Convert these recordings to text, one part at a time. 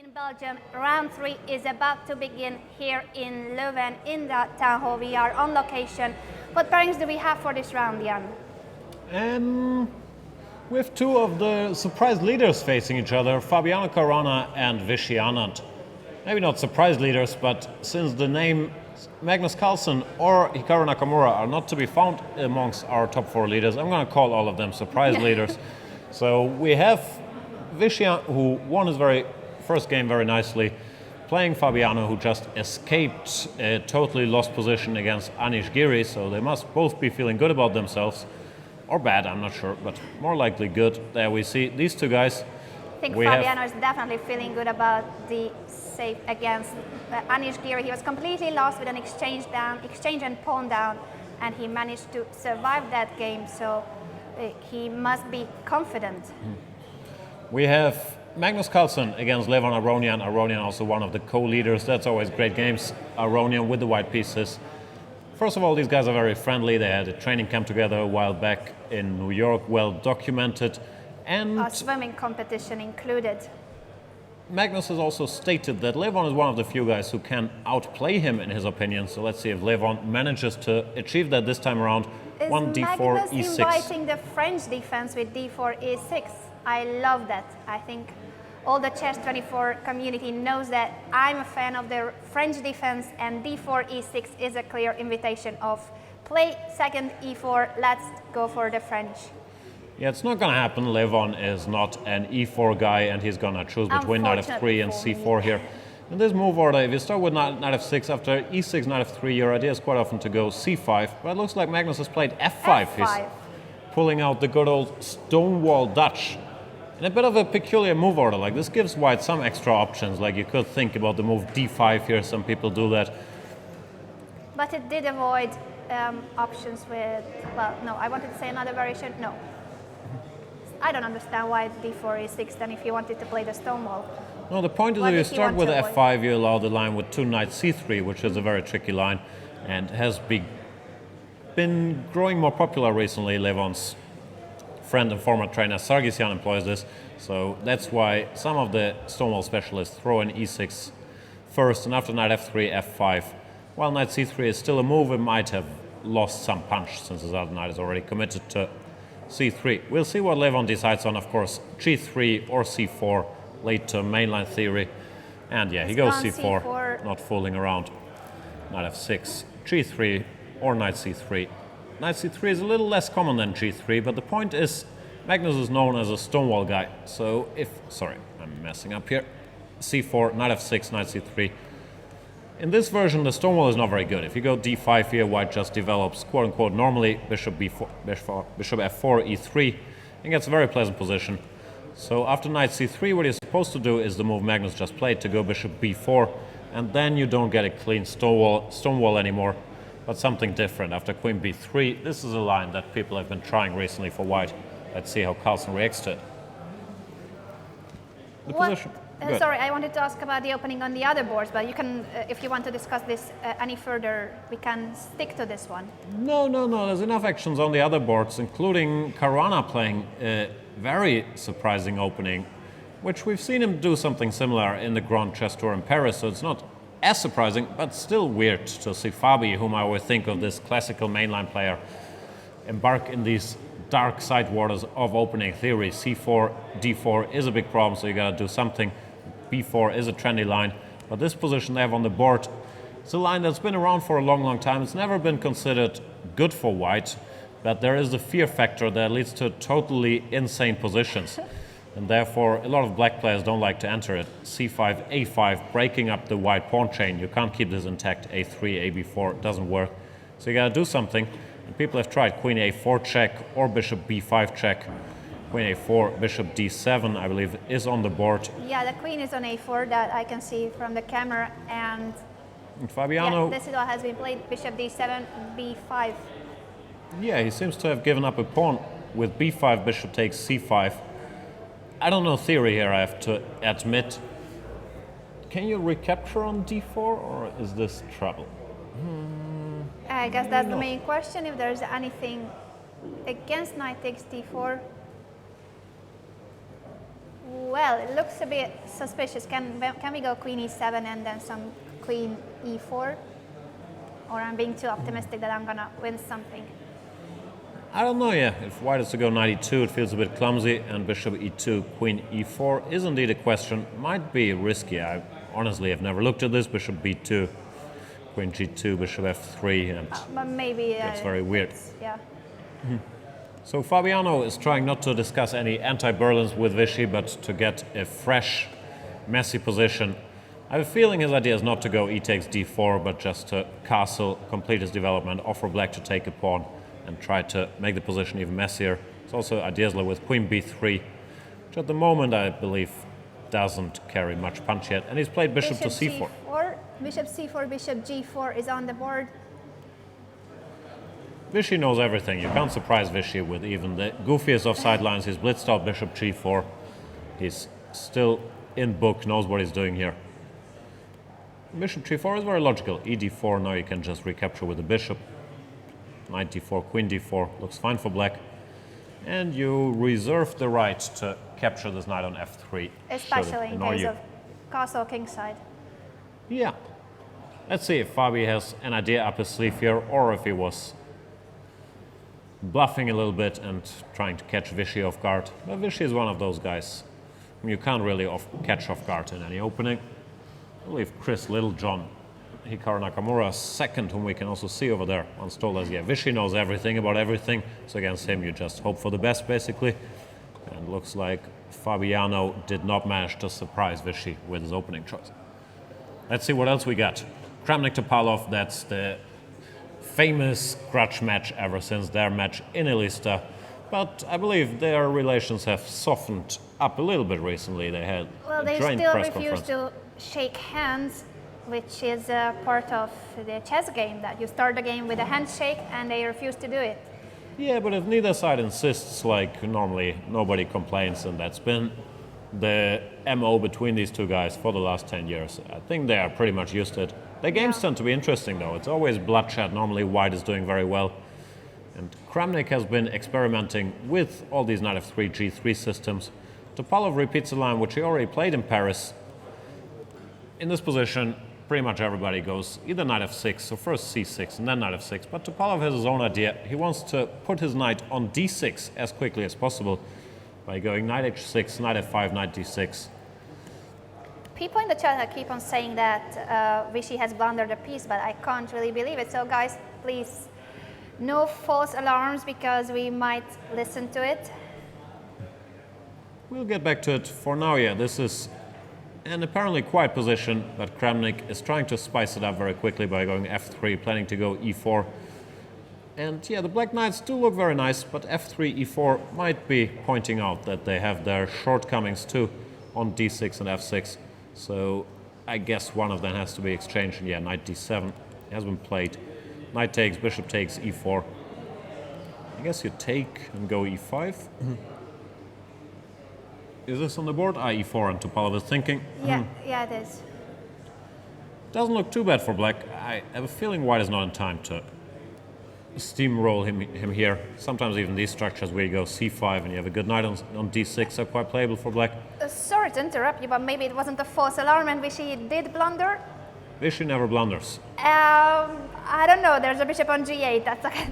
In Belgium, round 3 is about to begin here in Leuven in the town hall. We are on location. What pairings do we have for this round, Jan? We have two of the surprise leaders facing each other, Fabiano Caruana and Vishy Anand. Maybe not surprise leaders, but since the name Magnus Carlsen or Hikaru Nakamura are not to be found amongst our top 4 leaders, I'm going to call all of them surprise leaders. So we have Vishy, who won his first game very nicely, playing Fabiano, who just escaped a totally lost position against Anish Giri, so they must both be feeling good about themselves. Or bad, I'm not sure, but more likely good. There we see these two guys. I think Fabiano is definitely feeling good about the save against Anish Giri. He was completely lost with an exchange and pawn down, and he managed to survive that game, so he must be confident. We have Magnus Carlsen against Levon Aronian. Aronian also one of the co-leaders. That's always great games. Aronian with the white pieces. First of all, these guys are very friendly. They had a training camp together a while back in New York, well documented. And a swimming competition included. Magnus has also stated that Levon is one of the few guys who can outplay him in his opinion. So let's see if Levon manages to achieve that this time around. Is 1 d4 Magnus e6. inviting the French defense with d4 e6? I love that. I think all the Chess24 community knows that I'm a fan of the French defense, and d4 e6 is a clear invitation of play second e4, let's go for the French. Yeah, it's not going to happen. Levon is not an e4 guy, and he's going to choose between knight f3 and c4 here. In this move order, if you start with knight f6, after e6, knight f3, your idea is quite often to go c5, but it looks like Magnus has played f5. He's pulling out the good old Stonewall Dutch. In a bit of a peculiar move order, like this gives white some extra options, like you could think about the move d5 here, some people do that. But it did avoid options with, well, no, I wanted to say another variation, no. I don't understand why d4 e6 then if you wanted to play the Stonewall. No, the point is that you start with f5, you allow the line with 2 knight c3, which is a very tricky line, and has been growing more popular recently. Levon's friend and former trainer Sargsyan employs this, so that's why some of the Stonewall specialists throw in e6 first, and after knight f3, f5. While knight c3 is still a move, it might have lost some punch since his other knight is already committed to c3. We'll see what Levon decides on, of course, g3 or c4, late to mainline theory. And yeah, he goes c4, not fooling around. Knight f6, g3 or knight c3. Knight c3 is a little less common than g3, but the point is Magnus is known as a Stonewall guy. So sorry, I'm messing up here. c4, knight f6, knight c3. In this version, the Stonewall is not very good. If you go d5 here, white just develops quote-unquote normally, bishop f4, e3, and gets a very pleasant position. So after knight c3, what you're supposed to do is the move Magnus just played, to go bishop b4, and then you don't get a clean Stonewall anymore, but something different. After queen b3, this is a line that people have been trying recently for white. Let's see how Carlsen reacts to it. The position. Sorry, I wanted to ask about the opening on the other boards, but you can, if you want to discuss this any further, we can stick to this one. No, there's enough actions on the other boards, including Caruana playing a very surprising opening, which we've seen him do something similar in the Grand Chess Tour in Paris, so it's not as surprising, but still weird to see Fabi, whom I always think of this classical mainline player, embark in these dark side waters of opening theory. c4, d4 is a big problem, so you gotta do something. b4 is a trendy line, but this position they have on the board, it's a line that's been around for a long time. It's never been considered good for white, but there is the fear factor that leads to totally insane positions. And therefore, a lot of black players don't like to enter it. c5, a5, breaking up the white pawn chain. You can't keep this intact. a3, ab4, it doesn't work. So you gotta do something. And people have tried queen a4 check or bishop b5 check. Queen a4, bishop d7, I believe, is on the board. Yeah, the queen is on a4, that I can see from the camera. And Fabiano... Yeah, this is what has been played, bishop d7, b5. Yeah, he seems to have given up a pawn with b5, bishop takes c5. I don't know theory here, I have to admit. Can you recapture on d4, or is this trouble? I guess that's the main question, if there's anything against knight takes d4. Well, it looks a bit suspicious. Can we go queen e7 and then some queen e4? Or I'm being too optimistic that I'm gonna win something. I don't know, yeah. If white is to go knight e2, it feels a bit clumsy, and bishop e2, queen e4 is indeed a question. Might be risky. I honestly have never looked at this. Bishop b2, queen g2, bishop f3, and But maybe it's very weird. Yeah. So Fabiano is trying not to discuss any anti-Berlins with Vichy, but to get a fresh, messy position. I have a feeling his idea is not to go e takes d4, but just to castle, complete his development, offer black to take a pawn, and try to make the position even messier. It's also ideas with queen b3, which at the moment I believe doesn't carry much punch yet. And he's played bishop to c4. Bishop c4, bishop g4 is on the board. Vichy knows everything. You can't surprise Vichy with even the goofiest of sidelines. He's blitzed out bishop g4. He's still in book, knows what he's doing here. Bishop g4 is very logical. E d4, now you can just recapture with the bishop. Knight d4, queen d4, looks fine for black. And you reserve the right to capture this knight on f3. Especially in case of castle kingside. Yeah. Let's see if Fabi has an idea up his sleeve here, or if he was bluffing a little bit and trying to catch Vichy off guard. But Vichy is one of those guys you can't really catch off guard in any opening. I believe Chris Littlejohn, Hikaru Nakamura second, whom we can also see over there, once told us, yeah, Vichy knows everything about everything, so against him you just hope for the best, basically. And looks like Fabiano did not manage to surprise Vichy with his opening choice. Let's see what else we got. Kramnik Topalov, that's the famous grudge match ever since their match in Elista. But I believe their relations have softened up a little bit recently. They had they joint still press refuse conference. to shake hands, which is a part of the chess game, that you start the game with a handshake and they refuse to do it. Yeah, but if neither side insists, like normally nobody complains, and that's been the MO between these two guys for the last 10 years. I think they are pretty much used to it. Their games tend to be interesting though. It's always bloodshed. Normally white is doing very well. And Kramnik has been experimenting with all these knight f3, g3 systems. Topalov repeats a line which he already played in Paris. In this position, pretty much everybody goes either knight f6, so first c6 and then knight f6. But Topalov has his own idea. He wants to put his knight on d6 as quickly as possible by going knight h6, knight f5, knight d6. People in the chat keep on saying that Vichy has blundered a piece, but I can't really believe it. So guys, please, no false alarms, because we might listen to it. We'll get back to it. For now, yeah, this is an apparently quiet position, but Kramnik is trying to spice it up very quickly by going f3, planning to go e4. And yeah, the black knights do look very nice, but f3, e4 might be pointing out that they have their shortcomings too on d6 and f6. So I guess one of them has to be exchanged. And yeah, knight d7 has been played. Knight takes, bishop takes, e4. I guess you take and go e5. Is this on the board? e4, and Topalov is thinking. Yeah, yeah, it is. Doesn't look too bad for black. I have a feeling white is not in time to steamroll him here. Sometimes even these structures where you go c5 and you have a good knight on d6 are quite playable for black. Sorry to interrupt you, but maybe it wasn't a false alarm and Vichy did blunder? Vichy never blunders. I don't know. There's a bishop on g8.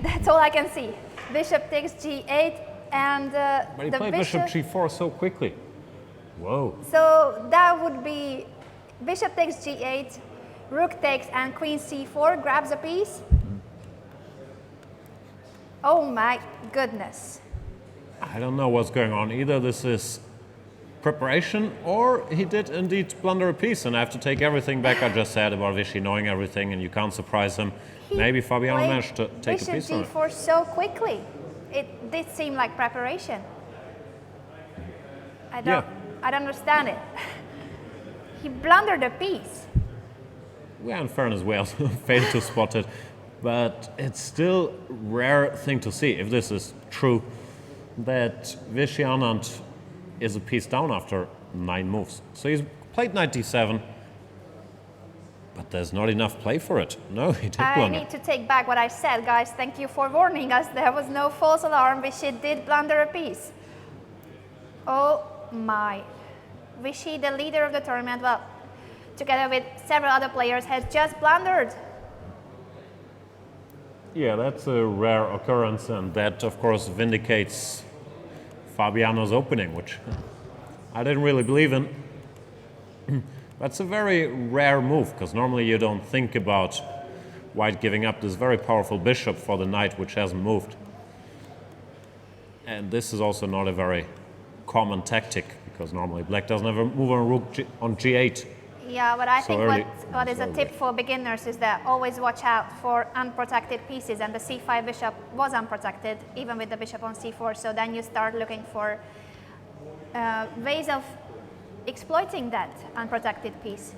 That's all I can see. Bishop takes g8 and but he the played bishop g4 so quickly. Whoa. So that would be bishop takes g8, rook takes, and queen c4 grabs a piece. Oh my goodness. I don't know what's going on. Either this is preparation or he did indeed blunder a piece, and I have to take everything back I just said about Vichy knowing everything and you can't surprise him. Maybe Fabiano managed to take a piece from it. Bishop g4 so quickly. It did seem like preparation. I don't understand it. He blundered a piece. Yeah, in fairness, we also failed to spot it. But it's still a rare thing to see, if this is true, that Vichy Anand is a piece down after 9 moves. So he's played knight d7, but there's not enough play for it. No, he did blunder. I need to take back what I said, guys. Thank you for warning us. There was no false alarm. Vichy did blunder a piece. Oh my. Vishy, the leader of the tournament, well, together with several other players, has just blundered. Yeah, that's a rare occurrence, and that, of course, vindicates Fabiano's opening, which I didn't really believe in. That's a very rare move, because normally you don't think about white giving up this very powerful bishop for the knight, which hasn't moved. And this is also not a very common tactic, because normally black doesn't ever move on rook on g8. Yeah, but I So think early. what is a tip for beginners is that always watch out for unprotected pieces, and the c5 bishop was unprotected, even with the bishop on c4, so then you start looking for ways of exploiting that unprotected piece.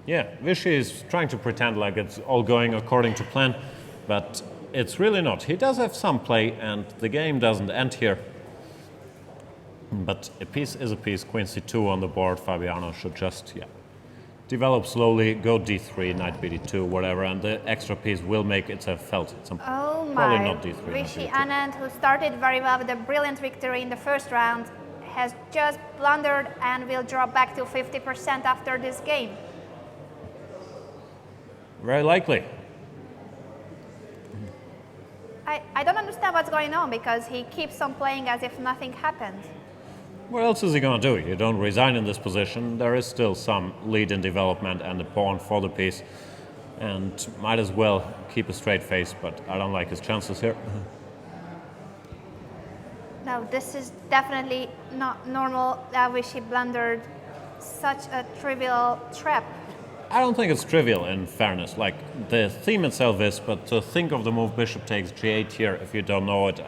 Yeah, Vishy is trying to pretend like it's all going according to plan, but it's really not. He does have some play, and the game doesn't end here. But a piece is a piece. Queen c2 on the board. Fabiano should just, develop slowly, go d3, knight bd2, whatever, and the extra piece will make itself felt. It's Oh probably my, not d3. not Vishy d2. Anand, who started very well with a brilliant victory in the first round, has just blundered and will drop back to 50% after this game. Very likely. I don't understand what's going on, because he keeps on playing as if nothing happened. What else is he going to do? You don't resign in this position. There is still some lead in development and a pawn for the piece. And might as well keep a straight face, but I don't like his chances here. No, this is definitely not normal. I wish he blundered such a trivial trap. I don't think it's trivial, in fairness. Like, the theme itself is, but to think of the move bishop takes g8 here, if you don't know it,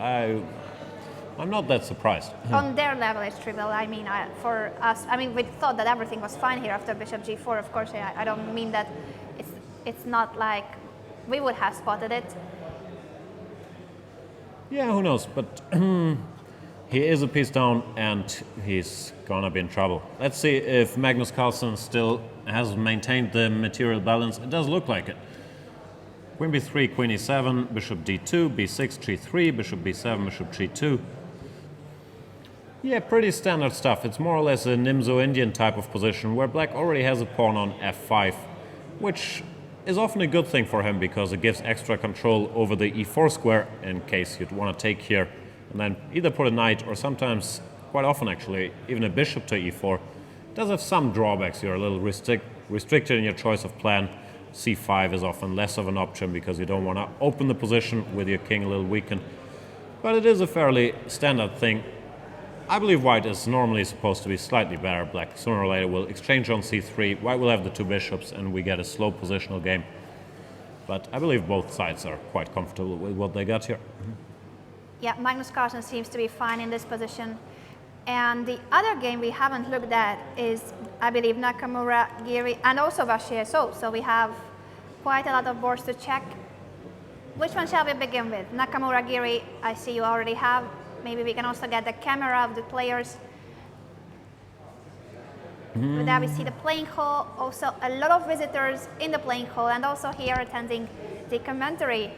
I'm not that surprised. On their level, it's trivial. I mean, for us, I mean, we thought that everything was fine here after bishop g4. Of course, I don't mean that it's not like we would have spotted it. Yeah, who knows, but he is a piece down and he's gonna be in trouble. Let's see if Magnus Carlsen still has maintained the material balance. It does look like it. Queen b3, queen e7, bishop d2, b6, g3, bishop b7, bishop g2. Yeah, pretty standard stuff. It's more or less a Nimzo-Indian type of position where black already has a pawn on f5, which is often a good thing for him because it gives extra control over the e4 square in case you'd want to take here and then either put a knight or sometimes, quite often actually, even a bishop to e4. It does have some drawbacks. You're a little restricted in your choice of plan. c5 is often less of an option because you don't want to open the position with your king a little weakened. But it is a fairly standard thing. I believe white is normally supposed to be slightly better. Black sooner or later will exchange on c3. White will have the two bishops and we get a slow positional game. But I believe both sides are quite comfortable with what they got here. Yeah, Magnus Carlsen seems to be fine in this position. And the other game we haven't looked at is, I believe, Nakamura, Giri, and also Vachier. So we have quite a lot of boards to check. Which one shall we begin with? Nakamura, Giri, I see you already have. Maybe we can also get the camera of the players. With that, we see the playing hall. Also, a lot of visitors in the playing hall, and also here attending the commentary.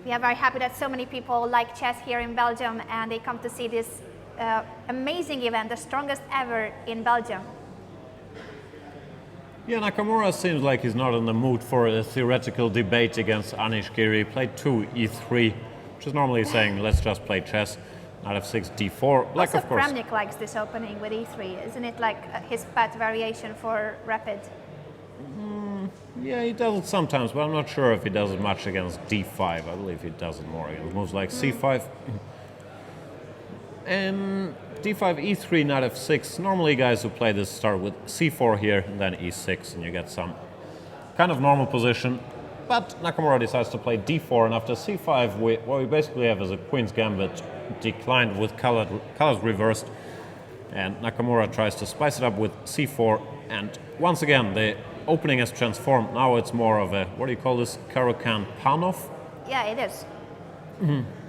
We are very happy that so many people like chess here in Belgium, and they come to see this amazing event, the strongest ever in Belgium. Yeah, Nakamura seems like he's not in the mood for a theoretical debate against Anish Giri. He played 2 e3, which is normally saying, let's just play chess. Knight f6, d4. Black, Also, of course. Kramnik likes this opening with e3. Isn't it like his pet variation for rapid? Yeah, he does it sometimes, but I'm not sure if he does it much against d5. I believe he does it more against moves like c5. And d5, e3, knight f6. Normally guys who play this start with c4 here, and then e6, and you get some kind of normal position. But Nakamura decides to play d4, and after c5, what we basically have is a queen's gambit declined with colors reversed. And Nakamura tries to spice it up with c4, and once again, the opening has transformed. Now it's more of a, what do you call this, Caro-Kann-Panov? Yeah, it is.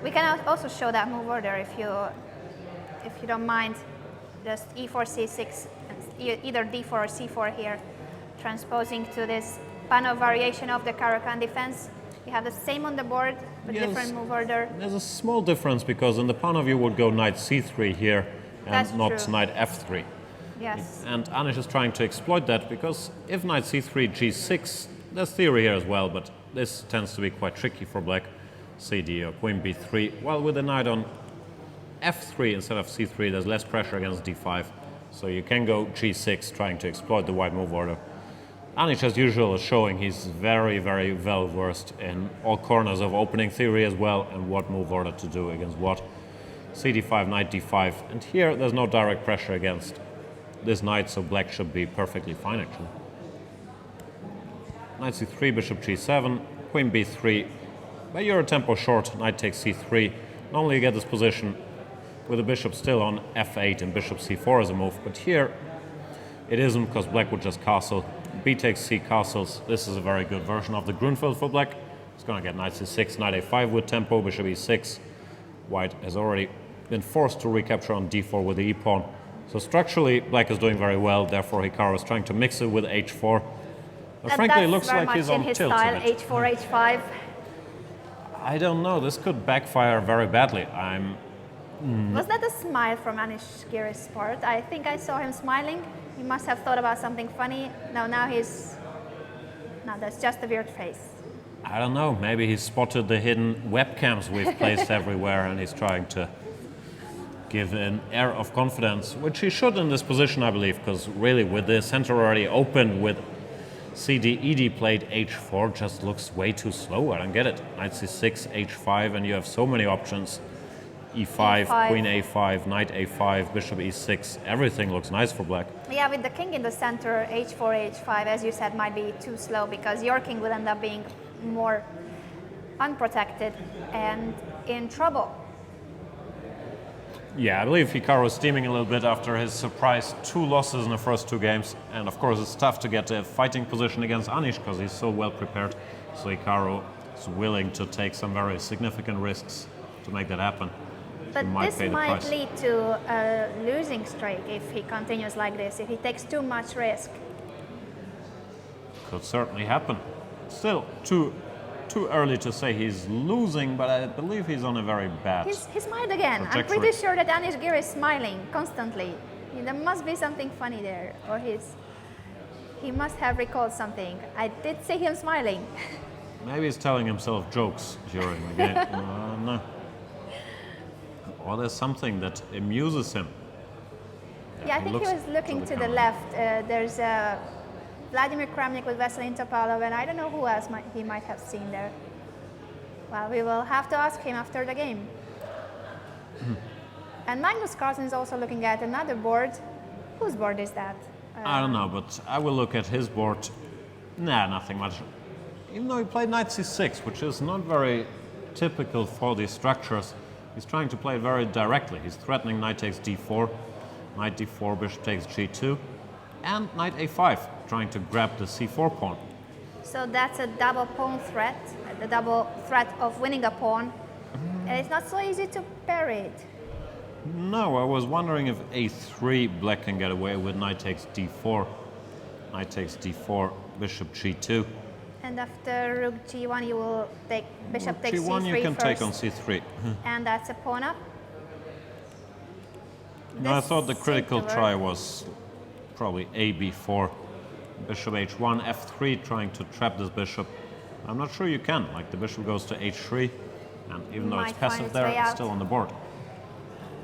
We can also show that move order if you don't mind. Just e4, c6, either d4 or c4 here, transposing to this Panov variation of the Caro-Kann defense. You have the same on the board, but Yes. different move order. There's a small difference because in the Panov you would go knight c3 here and That's not true. knight f3. Yes. And Anish is trying to exploit that because if knight c3, g6, there's theory here as well, but this tends to be quite tricky for black. cd or queen b3, while with the knight on f3 instead of c3, there's less pressure against d5. So you can go g6 trying to exploit the white move order. Anish, as usual, is showing he's very, very well versed in all corners of opening theory as well and what move order to do against what. cd5, knight d5, and here there's no direct pressure against this knight, so black should be perfectly fine actually. Knight c3, bishop g7, queen b3, but you're a tempo short, knight takes c3. Normally you get this position with the bishop still on f8 and bishop c4 as a move, but here it isn't because black would just castle. B takes c castles. This is a very good version of the Grunfeld for black. It's going to get knight c6, knight a5 with tempo, bishop e6. White has already been forced to recapture on d4 with the e-pawn. So structurally, black is doing very well, therefore Hikaru is trying to mix it with h4. But frankly, it looks like he's on his tilt style, a bit. h4, h5. I don't know, this could backfire very badly. Was that a smile from Anish Giri's part? I think I saw him smiling. He must have thought about something funny. No, now he's... No, that's just a weird face. I don't know, maybe he spotted the hidden webcams we've placed everywhere and he's trying to give an air of confidence, which he should in this position, I believe, because really with the center already open with CD, ED played h4 just looks way too slow. I don't get it. Knight c6, h5, and you have so many options. E5, E5. queen a5, knight a5, bishop e6. Everything looks nice for black. Yeah, with the king in the center, h4, h5, as you said, might be too slow because your king will end up being more unprotected and in trouble. Yeah, I believe Hikaru is steaming a little bit after his surprise 2 losses in the first 2 games. And of course, it's tough to get a fighting position against Anish because he's so well prepared. So Hikaru is willing to take some very significant risks to make that happen. But He might this pay the might price. lead to a losing streak if he continues like this, if he takes too much risk. Could certainly happen. Still, too early to say he's losing, but I believe he's on a very bad... He smiled again. I'm trajectory. pretty sure that Anish Giri is smiling constantly. There must be something funny there, or he must have recalled something. I did see him smiling. Maybe he's telling himself jokes during the game. No. Or there's something that amuses him. Yeah, I think he looks was looking to the camera. left. There's Vladimir Kramnik with Vasilin Topalov, and I don't know who else he might have seen there. Well, we will have to ask him after the game. And Magnus Carlsen is also looking at another board. Whose board is that? I don't know, but I will look at his board. Nah, nothing much. Even though he played knight c6, which is not very typical for these structures, he's trying to play it very directly. He's threatening knight takes d4, knight d4, bishop takes g2, and knight a5, trying to grab the c4 pawn. So that's a double pawn threat, the double threat of winning a pawn. And it's not so easy to parry it. No, I was wondering if a3 black can get away with knight takes d4, knight takes d4, bishop g2. And after rook g1, you will take bishop takes g1 c3 you can first. take on c3. And that's a pawn up. No, I This thought the seemed critical to work. try was probably a b4, bishop h1, f3, trying to trap this bishop. I'm not sure you can. Like the bishop goes to h3, and even though it's Might find passive its there, way it's out. still on the board.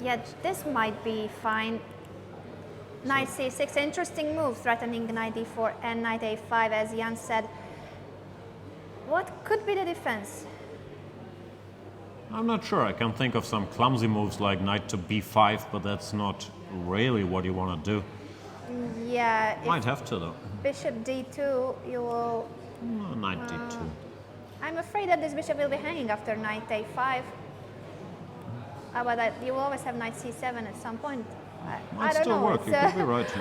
Yeah, this might be fine. Knight c6, interesting move, threatening knight d4 and knight a5, as Jan said. What could be the defense? I'm not sure. I can think of some clumsy moves like knight to b5, but that's not really what you want to do. Yeah, Might if have to though. bishop d2, you will... Knight d2. I'm afraid that this bishop will be hanging after knight a5. But you will always have knight c7 at some point. Might I don't still know. work. It's, You could be right.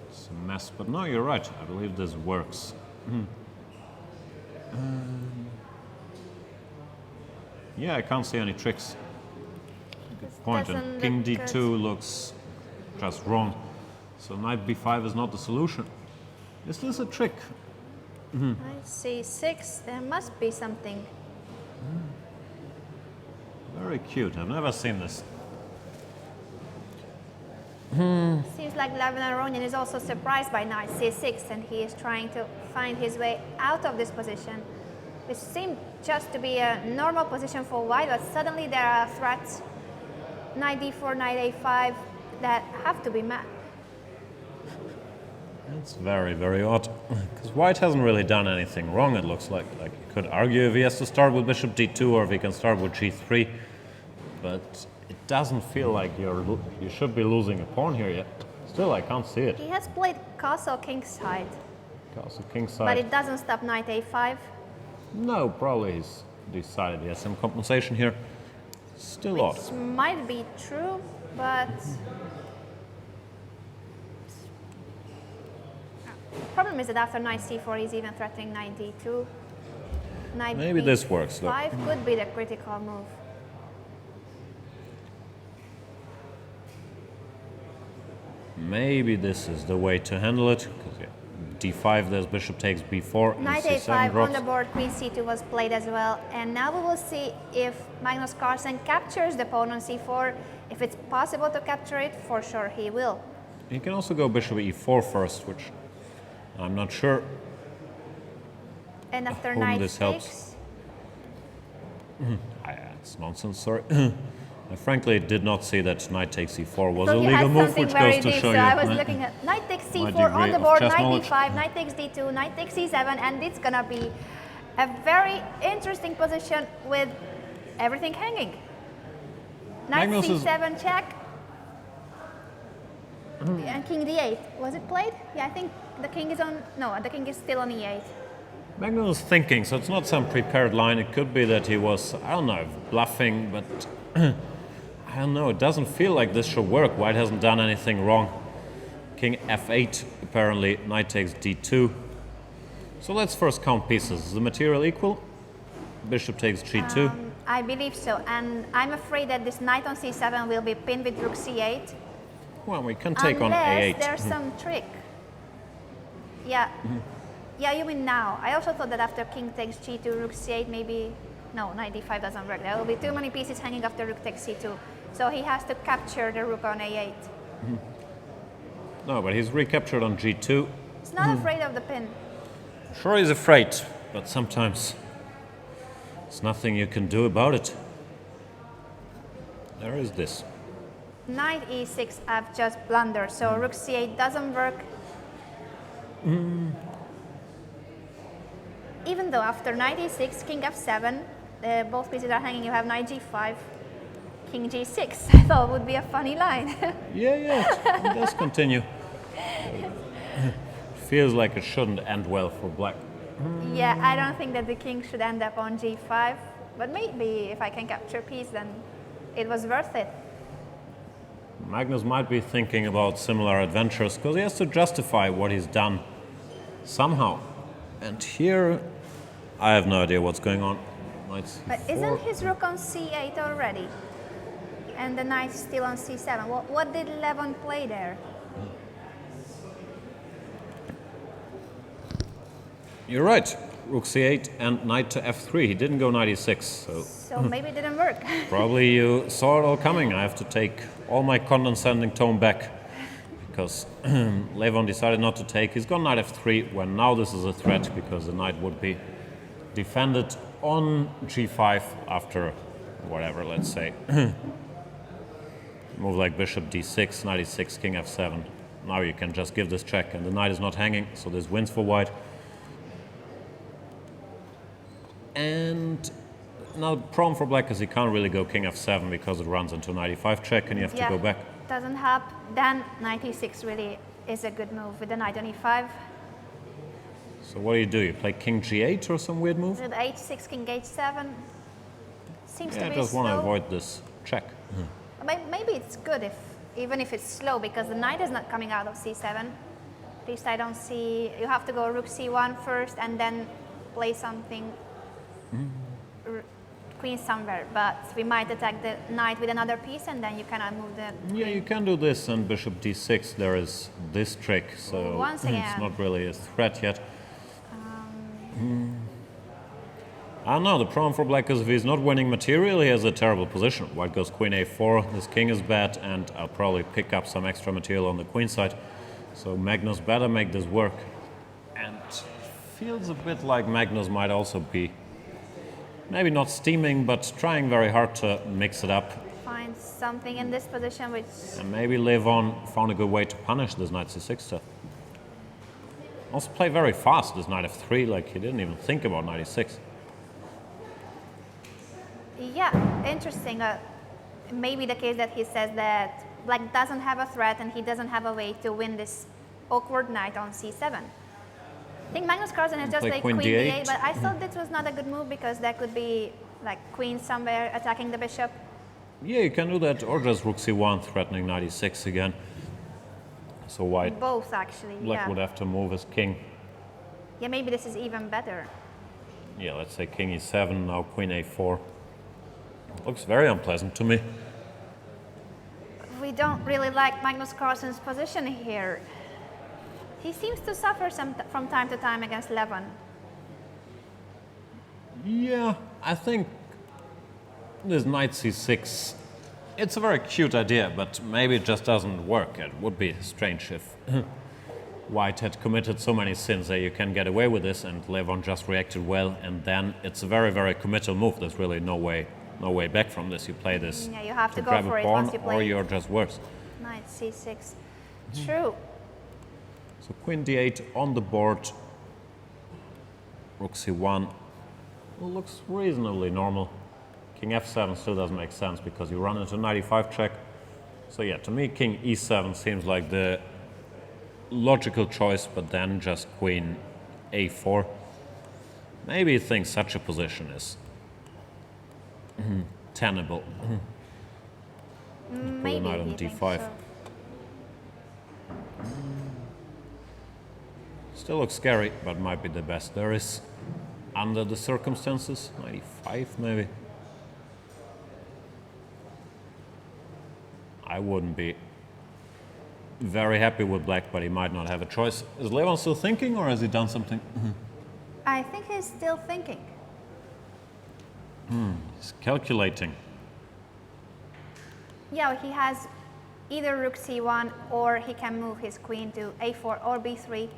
It's a mess, but no, you're right. I believe this works. Yeah, I can't see any tricks. Good point. And doesn't king look d2 looks just wrong. So knight b5 is not the solution. Is this a trick? Knight c6, there must be something. Very cute. I've never seen this. Seems like Levin Aronian is also surprised by knight c6, and he is trying to find his way out of this position, which seemed just to be a normal position for white, but suddenly there are threats, knight d4, knight a5, that have to be met. It's very, very odd, because white hasn't really done anything wrong, it looks like. Like, you could argue if he has to start with bishop d2 or if he can start with g3, but it doesn't feel like you should be losing a pawn here yet. Still, I can't see it. He has played castle kingside, Castle kingside. but it doesn't stop knight a5. No, probably he's decided he has some compensation here. Still odd. Which might be true, but the problem is that after knight c4 he's even threatening knight d2. Knight Maybe this works, though. b5 could be the critical move. Maybe this is the way to handle it. 'Cause, yeah, d5, there's bishop takes b4, Knight and c7 a5 drops. on the board, queen c2 was played as well, and now we will see if Magnus Carlsen captures the pawn on c4. If it's possible to capture it, for sure he will. He can also go bishop e4 first, which I'm not sure. And after whom knight this helps. takes, It's nonsense, sorry. I frankly did not see that knight takes e4 was so a he legal has move, something which very goes to deep. show So you. I was Knight- looking at knight takes my c4 on degree the of board, chess knight knowledge. d5, knight takes d2, knight takes c7, and it's gonna be a very interesting position with everything hanging. Knight Magnus is- c7 check. And king d8. Was it played? Yeah, I think the king is on. No, the king is still on e8. Magnus is thinking, so it's not some prepared line. It could be that he was, I don't know, bluffing, but I don't know. It doesn't feel like this should work. White hasn't done anything wrong. King f8, apparently. Knight takes d2. So let's first count pieces. Is the material equal? Bishop takes g2. I believe so, and I'm afraid that this knight on c7 will be pinned with rook c8. Well, we can take on Unless a8. there's some trick. Yeah. Yeah, you mean now. I also thought that after king takes g2, rook c8, maybe... No, knight d5 doesn't work. There will be too many pieces hanging after rook takes c2. So he has to capture the rook on a8. No, but he's recaptured on g2. He's not afraid of the pin. Sure, he's afraid, but sometimes there's nothing you can do about it. There is this. Knight e6, I've just blundered. So rook c8 doesn't work. Even though after knight e6, king f7, both pieces are hanging, you have knight g5, king g6. I thought it would be a funny line. Yeah, it does continue. Feels like it shouldn't end well for black. Yeah, I don't think that the king should end up on g5, but maybe if I can capture piece, then it was worth it. Magnus might be thinking about similar adventures because he has to justify what he's done somehow. And here, I have no idea what's going on. Knight c4. But isn't his rook on c8 already? And the knight still on c7. What did Levon play there? You're right. Rook c8 and knight to f3. He didn't go knight e6, so So maybe it didn't work. probably you saw it all coming. I have to take all my condescending tone back because Levon decided not to take. He's gone knight f3 when now this is a threat because the knight would be defended on g5 after whatever, let's say. Move like bishop d6, knight e6, king f7. Now you can just give this check and the knight is not hanging, so this wins for white. And now the problem for black is he can't really go king f7 because it runs into knight e5 check and you have to go back. Doesn't help. Then knight e6 really is a good move with the knight on e5. So what do? You play king g8 or some weird move? With h6, king h7. Seems Yeah, to I be just slow. want to avoid this check. Maybe it's good if, even if it's slow, because the knight is not coming out of c7. At least I don't see. You have to go rook c1 first and then play something queen somewhere. But we might attack the knight with another piece, and then you cannot move the. Yeah, you can do this and bishop d6. There is this trick, so Once it's again. not really a threat yet. I don't know, the problem for black is if he's not winning material, he has a terrible position. White goes queen a4, this king is bad, and I'll probably pick up some extra material on the queen side. So Magnus better make this work. And feels a bit like Magnus might also be maybe not steaming, but trying very hard to mix it up. Find something in this position which... And maybe Levon found a good way to punish this knight c6 stuff. Also play very fast, this knight f3, like he didn't even think about knight e6. Yeah, interesting. Maybe the case that he says that black doesn't have a threat and he doesn't have a way to win this awkward knight on c7. I think Magnus Carlsen has just Play like queen queen d8. d8, but I thought this was not a good move because there could be like queen somewhere attacking the bishop. Yeah, you can do that, or just rook c1, threatening knight e6 again. So white, Both actually, black yeah. would have to move his king. Yeah, maybe this is even better. Yeah, let's say king e7, now queen a4. Looks very unpleasant to me. We don't really like Magnus Carlsen's position here. He seems to suffer from time to time against Levon. Yeah, I think this knight c6, it's a very cute idea, but maybe it just doesn't work. It would be strange if White had committed so many sins that you can get away with this, and Levon just reacted well, and then it's a very, very committal move. There's really no way back from this. You play this Yeah, you have to go grab for a it pawn, once you play or it. you're just worse. Knight c6. True. So queen d8 on the board. Rook c1. Well, looks reasonably normal. King f7 still doesn't make sense because you run into knight e5 check. So yeah, to me king e7 seems like the logical choice, but then just queen a4. Maybe he thinks such a position is tenable. Maybe knight on he thinks d5. so. Still looks scary, but might be the best there is under the circumstances. 95 maybe. I wouldn't be very happy with black, but he might not have a choice. Is Levon still thinking, or has he done something? I think he's still thinking. He's calculating. Yeah, he has either rook c1 or he can move his queen to a4 or b3.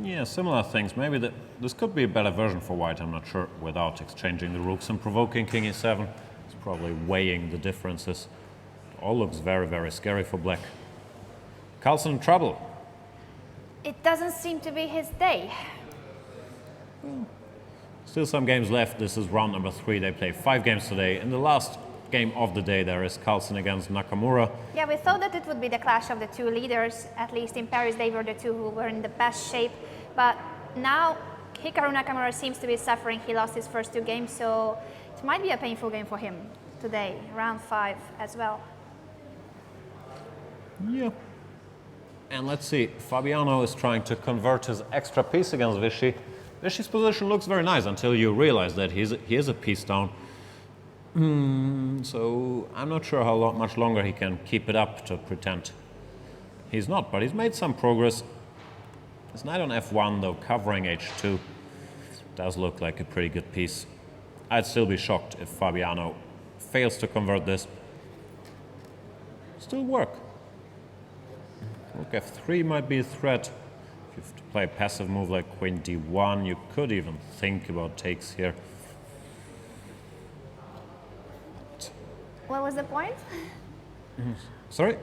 Yeah, similar things. Maybe this could be a better version for white, I'm not sure, without exchanging the rooks and provoking king e7. It's probably weighing the differences. It all looks very, very scary for black. Carlsen in trouble. It doesn't seem to be his day. Still some games left. This is round number 3. They play 5 games today. In the last game of the day, there is Carlsen against Nakamura. Yeah, we thought that it would be the clash of the two leaders. At least in Paris, they were the two who were in the best shape. But now, Hikaru Nakamura seems to be suffering. He lost his first 2 games, so it might be a painful game for him today, round 5 as well. Yeah. And let's see, Fabiano is trying to convert his extra piece against Vichy. Vichy's position looks very nice until you realize that he is a piece down. So I'm not sure how much longer he can keep it up to pretend he's not, but he's made some progress. His knight on f1 though, covering h2, does look like a pretty good piece. I'd still be shocked if Fabiano fails to convert this. Still work. Rook f3 might be a threat. If you have to play a passive move like queen d1, you could even think about takes here. What was the point? Sorry?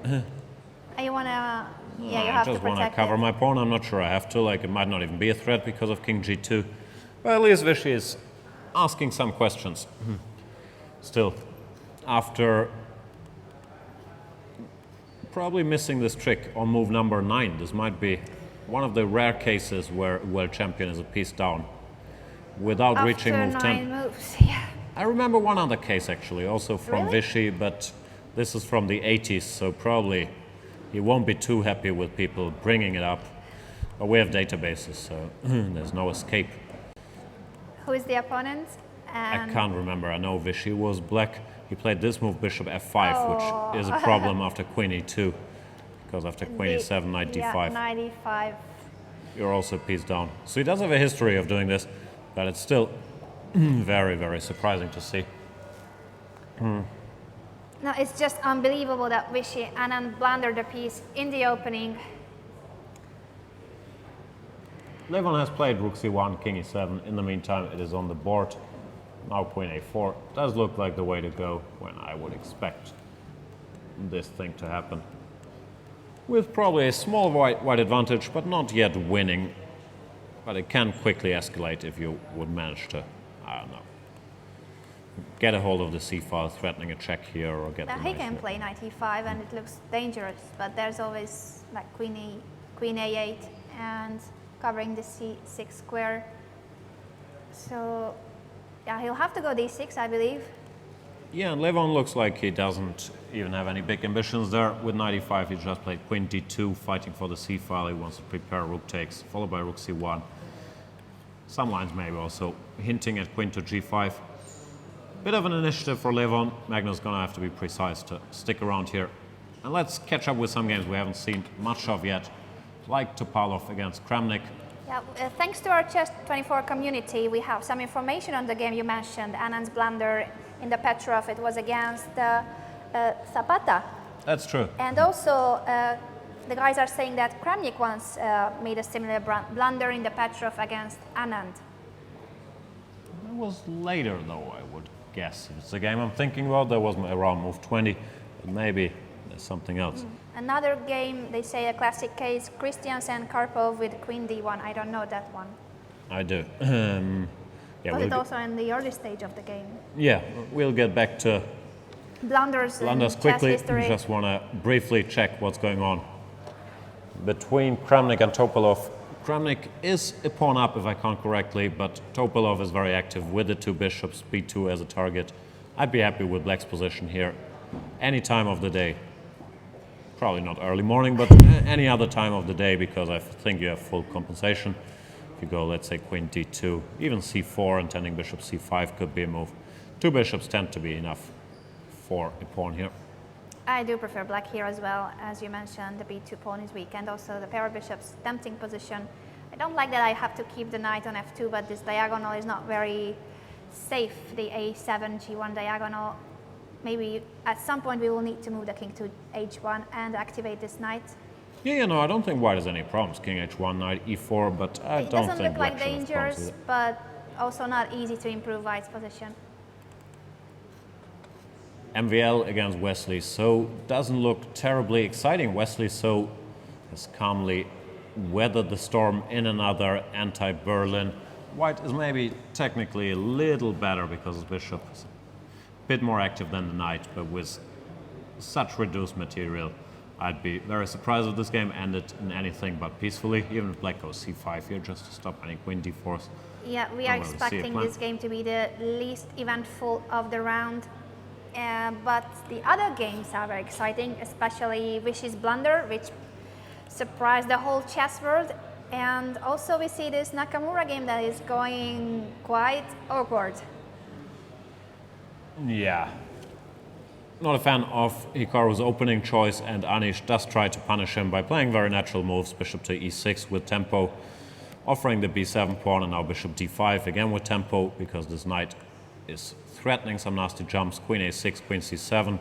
You wanna, yeah, you I have to just want to protect cover it. my pawn. I'm not sure I have to. Like, it might not even be a threat because of king g2. But at least Vichy is asking some questions. Still, after probably missing this trick on move number 9, this might be one of the rare cases where a world champion is a piece down without reaching move After 10. 9 moves, yeah. I remember one other case actually, also from Really? Vichy, but this is from the 80s, so probably he won't be too happy with people bringing it up. But we have databases, so there's no escape. Who is the opponent? I can't remember. I know Vichy was black. He played this move, bishop f5, which is a problem after queen e2, because after queen e7, knight d5, Yeah, knight e5. you're also a piece down. So he does have a history of doing this, but it's still Very, very surprising to see. No, it's just unbelievable that Vishy Anand blundered the piece in the opening. Levon has played rook c1, king e7. In the meantime, it is on the board. Now queen a4. Does look like the way to go when I would expect this thing to happen. With probably a small white advantage, but not yet winning. But it can quickly escalate if you would manage to, I don't know, get a hold of the c-file, threatening a check here or get Now the he knight can here. play knight e5 and it looks dangerous, but there's always like queen a8 and covering the c6 square. So yeah, he'll have to go d6, I believe. Yeah, and Levon looks like he doesn't even have any big ambitions there. With knight e5, he just played queen d2, fighting for the c-file. He wants to prepare rook takes, followed by rook c1. Some lines maybe also hinting at queen to g5. Bit of an initiative for Levon. Magnus gonna have to be precise to stick around here. And let's catch up with some games we haven't seen much of yet, like Topalov against Kramnik. Yeah, thanks to our Chess24 community, we have some information on the game you mentioned, Anand's blunder in the Petrov. It was against Zapata. That's true. And also, the guys are saying that Kramnik once made a similar blunder in the Petrov against Anand. It was later, though, I would guess. If it's the game I'm thinking about, that was around move 20, but maybe there's something else. Another game, they say a classic case, Christiansen Karpov with queen d1. I don't know that one. I do. Yeah, Was we'll it also in the early stage of the game? we'll get back to Blunders in chess quickly. history. Just want to briefly check what's going on between Kramnik and Topalov. Kramnik is a pawn up, if I count correctly, but Topalov is very active with the two bishops, b2 as a target. I'd be happy with Black's position here any time of the day. Probably not early morning, but any other time of the day, because I think you have full compensation. If you go, let's say, queen d2, even c4, intending bishop c5 could be a move. Two bishops tend to be enough for a pawn here. I do prefer black here as well. As you mentioned, the b2 pawn is weak, and also the pair of bishops, tempting position. I don't like that I have to keep the knight on f2, but this diagonal is not very safe, the a7, g1 diagonal. Maybe at some point we will need to move the king to h1 and activate this knight. Yeah, no, I don't think white has any problems. King h1, knight e4, but I It don't doesn't think look like black should have problems with dangerous, it. but also not easy to improve white's position. MVL against Wesley So doesn't look terribly exciting. Wesley So has calmly weathered the storm in another anti-Berlin. White is maybe technically a little better because his bishop is a bit more active than the knight, but with such reduced material, I'd be very surprised if this game ended in anything but peacefully. Even if black goes c5 here just to stop any queen d4s. Yeah, we are expecting this game to be the least eventful of the round. But the other games are very exciting, especially Vishy's blunder, which surprised the whole chess world. And also we see this Nakamura game that is going quite awkward. Yeah. Not a fan of Hikaru's opening choice, and Anish does try to punish him by playing very natural moves, bishop to e6 with tempo, offering the b7 pawn, and now bishop d5 again with tempo, because this knight is threatening some nasty jumps. Queen a6, queen c7,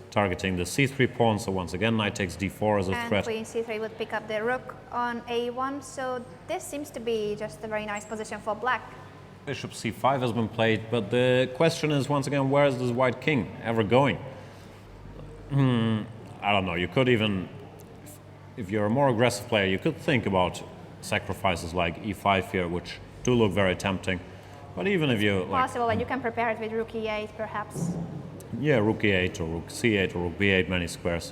targeting the c3 pawn, so once again knight takes d4 as a And threat. queen c3 would pick up the rook on a1, so this seems to be just a very nice position for black. Bishop c5 has been played, but the question is once again, where is this white king ever going? I don't know, you could even, if you're a more aggressive player, you could think about sacrifices like e5 here, which do look very tempting. But even if you Possible, and you can prepare it with rook e8 perhaps. yeah, rook e8 or rook c8 or rook b8, many squares.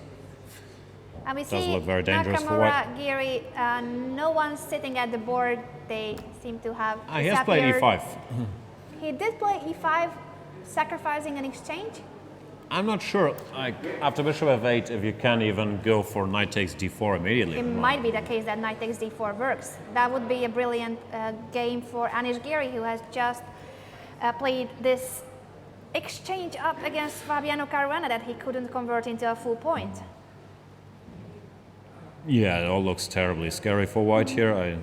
And we Does see look very dangerous for Nakamura, Giri, no one's sitting at the board. They seem to have He has played disappeared. e5. He did play e5, sacrificing an exchange. I'm not sure, like, after bishop f8, if you can even go for knight takes d4 immediately. It might be the case that knight takes d4 works. That would be a brilliant game for Anish Giri, who has just played this exchange up against Fabiano Caruana that he couldn't convert into a full point. Yeah, it all looks terribly scary for white here. I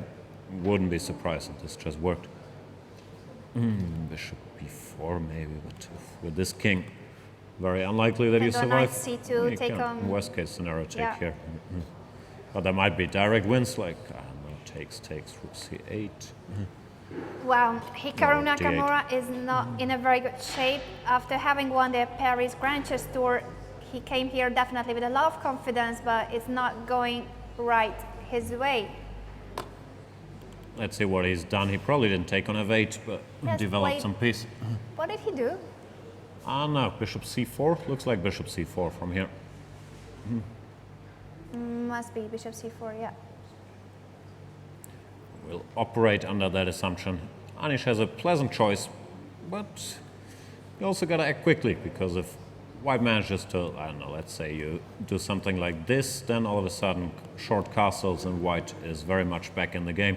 wouldn't be surprised if this just worked. Bishop b4 maybe, but with this king, very unlikely that Can you the survive. knight c2 You take can, on- worst case scenario, take Yeah. here. But there might be direct wins, like, I don't know, takes, rook c8. Wow, Hikaru No, d8. Nakamura is not in a very good shape. After having won the Paris Grand Chess Tour, he came here definitely with a lot of confidence, but it's not going right his way. Let's see what he's done. He probably didn't take on f8, but Yes, developed played- some piece. What did he do? Ah, no, bishop c4. Looks like bishop c4 from here. Must be bishop c4, yeah. We'll operate under that assumption. Anish has a pleasant choice, but you also gotta act quickly, because if white manages to, I don't know, let's say you do something like this, then all of a sudden short castles and white is very much back in the game.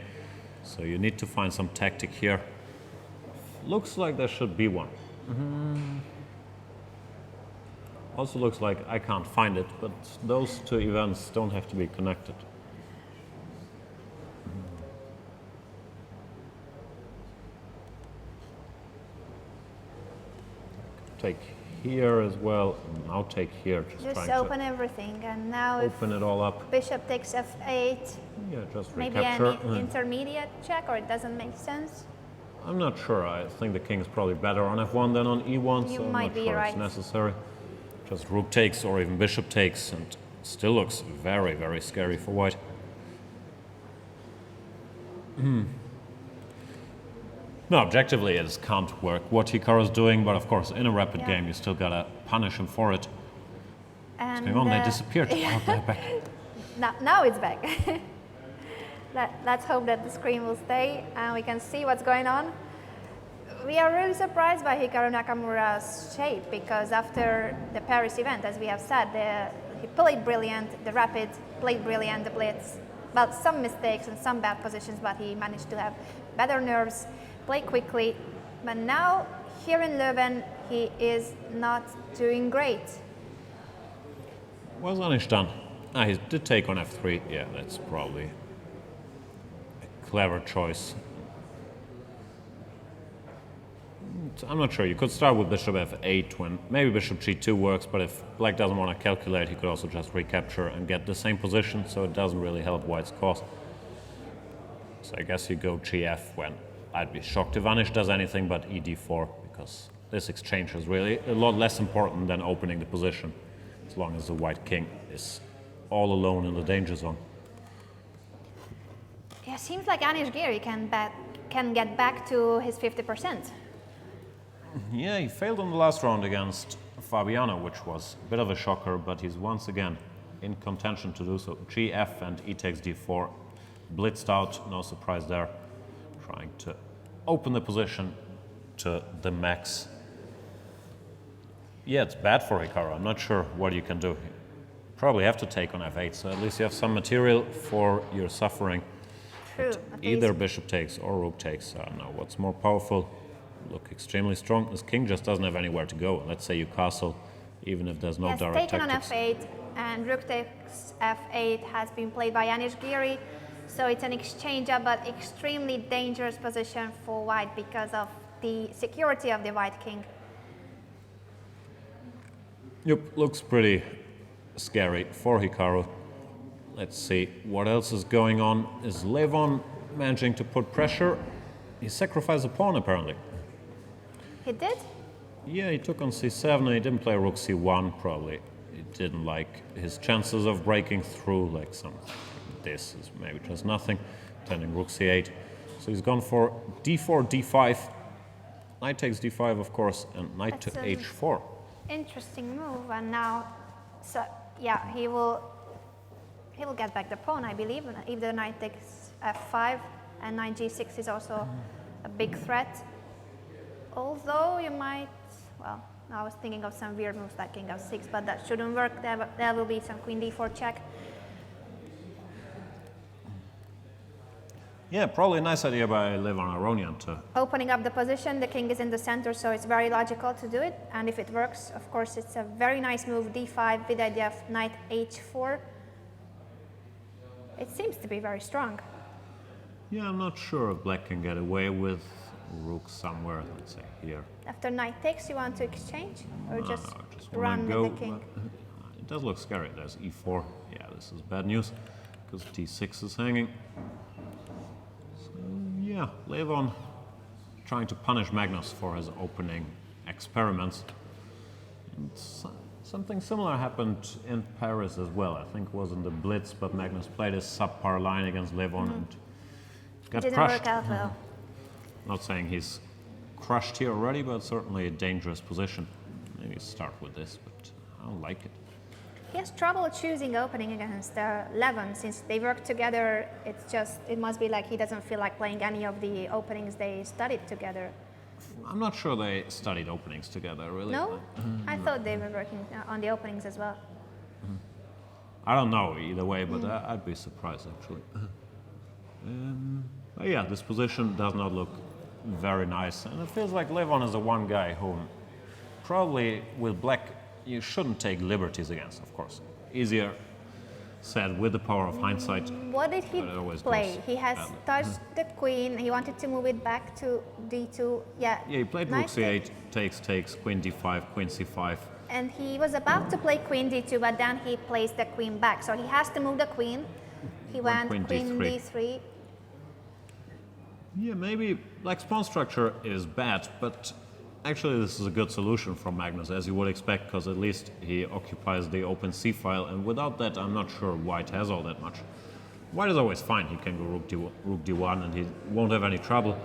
So you need to find some tactic here. Looks like there should be one. Also looks like I can't find it, but those two events don't have to be connected. Take here as well, and now take here. Just trying open everything, and now to if open it all up. bishop takes f8, Yeah, just maybe recapture. an intermediate check, or it doesn't make sense. I'm not sure. I think the king is probably better on f1 than on e1, You so I'm might not be sure right. it's necessary. Just rook takes or even bishop takes, and still looks very, very scary for white. No, objectively it can't work what Hikaru's doing, but of course in a rapid Yeah. game you still gotta punish him for it. And Hang on, they disappeared. Oh, they're back. now it's back. Let's hope that the screen will stay and we can see what's going on. We are really surprised by Hikaru Nakamura's shape, because after the Paris event, as we have said, he played brilliant, the rapid played brilliant, the blitz, well, some mistakes and some bad positions, but he managed to have better nerves, play quickly. But now, here in Leuven, he is not doing great. What's Anish done? Ah, he did take on f3. Yeah, that's probably a clever choice. I'm not sure. You could start with bishop f8 when maybe bishop g2 works, but if black doesn't want to calculate, he could also just recapture and get the same position, so it doesn't really help white's cause. So I guess you go gf when I'd be shocked if Anish does anything but ed4, because this exchange is really a lot less important than opening the position, as long as the white king is all alone in the danger zone. Yeah, seems like Anish Giri can get back to his 50%. Yeah, he failed in the last round against Fabiano, which was a bit of a shocker, but he's once again in contention to do so. gf and e takes d4, blitzed out, no surprise there, trying to open the position to the max. Yeah, it's bad for Hikaru. I'm not sure what you can do. Probably have to take on f8, so at least you have some material for your suffering. True. Either bishop takes or rook takes. I don't know what's more powerful. Look extremely strong. This king just doesn't have anywhere to go. Let's say you castle, even if there's no Yes, direct taken tactics. on f8, and rook takes f8 has been played by Anish Giri. So it's an exchange up, but extremely dangerous position for white because of the security of the white king. Yep, looks pretty scary for Hikaru. Let's see what else is going on. Is Levon managing to put pressure? He sacrificed a pawn apparently. He did? Yeah, he took on c7 and he didn't play rook c1 probably. He didn't like his chances of breaking through, like this is maybe just nothing. Turning rook c8. So he's gone for d4, d5. Knight takes d5 of course, and knight That's to a- h4. Interesting move, and now, so yeah, he will get back the pawn, I believe. If the knight takes f5, and knight g6 is also a big threat. Although you might, well, I was thinking of some weird moves like king f6, but that shouldn't work. There will be some queen d4 check. Yeah, probably a nice idea by Levon Aronian to Opening up the position, the king is in the center, so it's very logical to do it. And if it works, of course, it's a very nice move, d5, with the idea of knight h4. It seems to be very strong. Yeah, I'm not sure if black can get away with rook somewhere, let's say here. After knight takes, you want to exchange? Or No, just no, I just run want to go. with the king? It does look scary. There's e4. Yeah, this is bad news because d6 is hanging. So, yeah, Levon trying to punish Magnus for his opening experiments. And something similar happened in Paris as well. I think it was in the Blitz, but Magnus played a subpar line against Levon and got Didn't crushed. work out well. Not saying he's crushed here already, but certainly a dangerous position. Maybe start with this, but I don't like it. He has trouble choosing opening against Levon since they work together. It must be like he doesn't feel like playing any of the openings they studied together. I'm not sure they studied openings together, really. No? I thought they were working on the openings as well. I don't know either way, but I'd be surprised actually. But yeah, this position does not look very nice, and it feels like Levon is the one guy whom probably with black you shouldn't take liberties against, of course. Easier said with the power of hindsight. What did he But it always play? goes He has badly. touched the queen. He wanted to move it back to d2. Yeah. Yeah, he played knight rook c8, takes, queen d5, queen c5. And he was about to play queen d2, but then he placed the queen back. So he has to move the queen. He went queen queen d3. d3. Yeah, maybe black's pawn structure is bad, but actually this is a good solution from Magnus, as you would expect, because at least he occupies the open c-file, and without that I'm not sure white has all that much. White is always fine, he can go rook d1 and he won't have any trouble,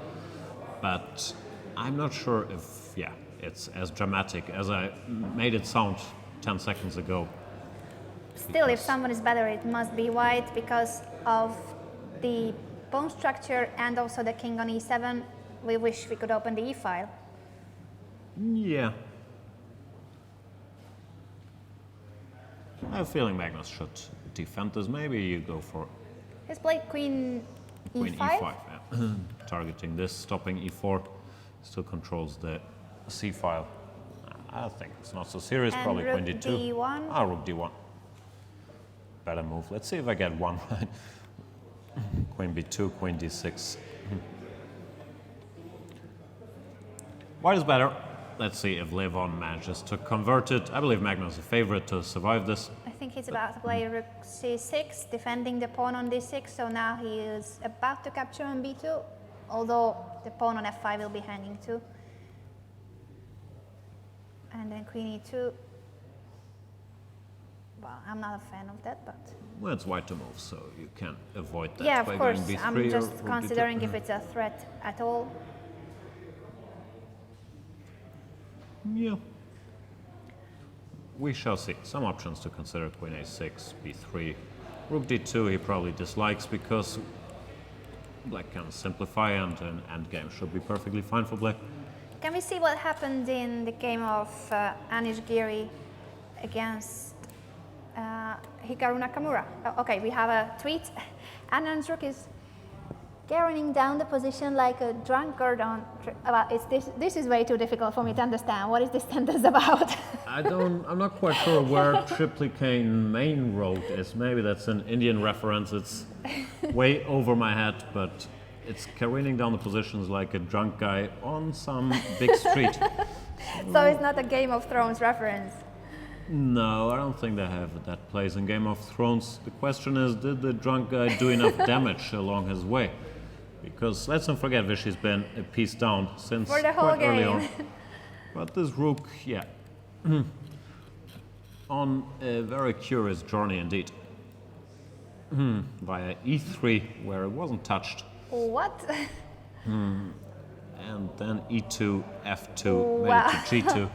but I'm not sure if, yeah, it's as dramatic as I made it sound 10 seconds ago. Still, if someone is better, it must be white because of the pawn structure and also the king on e7. We wish we could open the e-file. Yeah. I have a feeling Magnus should defend this. Maybe you go for He's played queen queen e5. e5, yeah. Targeting this, stopping e4, still controls the c-file. I think it's not so serious, And probably queen rook d2. d1. Ah, rook d1. Better move. Let's see if I get one right. Queen b2, queen d6. White is better. Let's see if Levon manages to convert it. I believe Magnus is a favorite to survive this. I think he's about to play rook c6, defending the pawn on d6. So now he is about to capture on b2, although the pawn on f5 will be hanging too. And then queen e2. Well, I'm not a fan of that, but Well, it's white to move, so you can avoid that yeah, by of course. going b3 I'm or just rook d2. considering if it's a threat at all. Yeah. We shall see. Some options to consider: queen a6, b3, rook d2 he probably dislikes because black can simplify and an endgame should be perfectly fine for black. Can we see what happened in the game of Anish Giri against Hikaru Nakamura? Oh, okay, we have a tweet. Anand's rook is carrying down the position like a drunkard on. This is way too difficult for me to understand. What is this sentence about? I'm not quite sure where Triplicane main road is. Maybe that's an Indian reference. It's way over my head, but it's careening down the positions like a drunk guy on some big street. So it's not a Game of Thrones reference. No, I don't think they have that place in Game of Thrones. The question is, did the drunk guy do enough damage along his way? Because let's not forget, Vishy's been a piece down since For the whole quite early game. on. But this rook, yeah, on a very curious journey indeed. Via e3, where it wasn't touched, What? and then e2, f2, Wow. maybe to g2.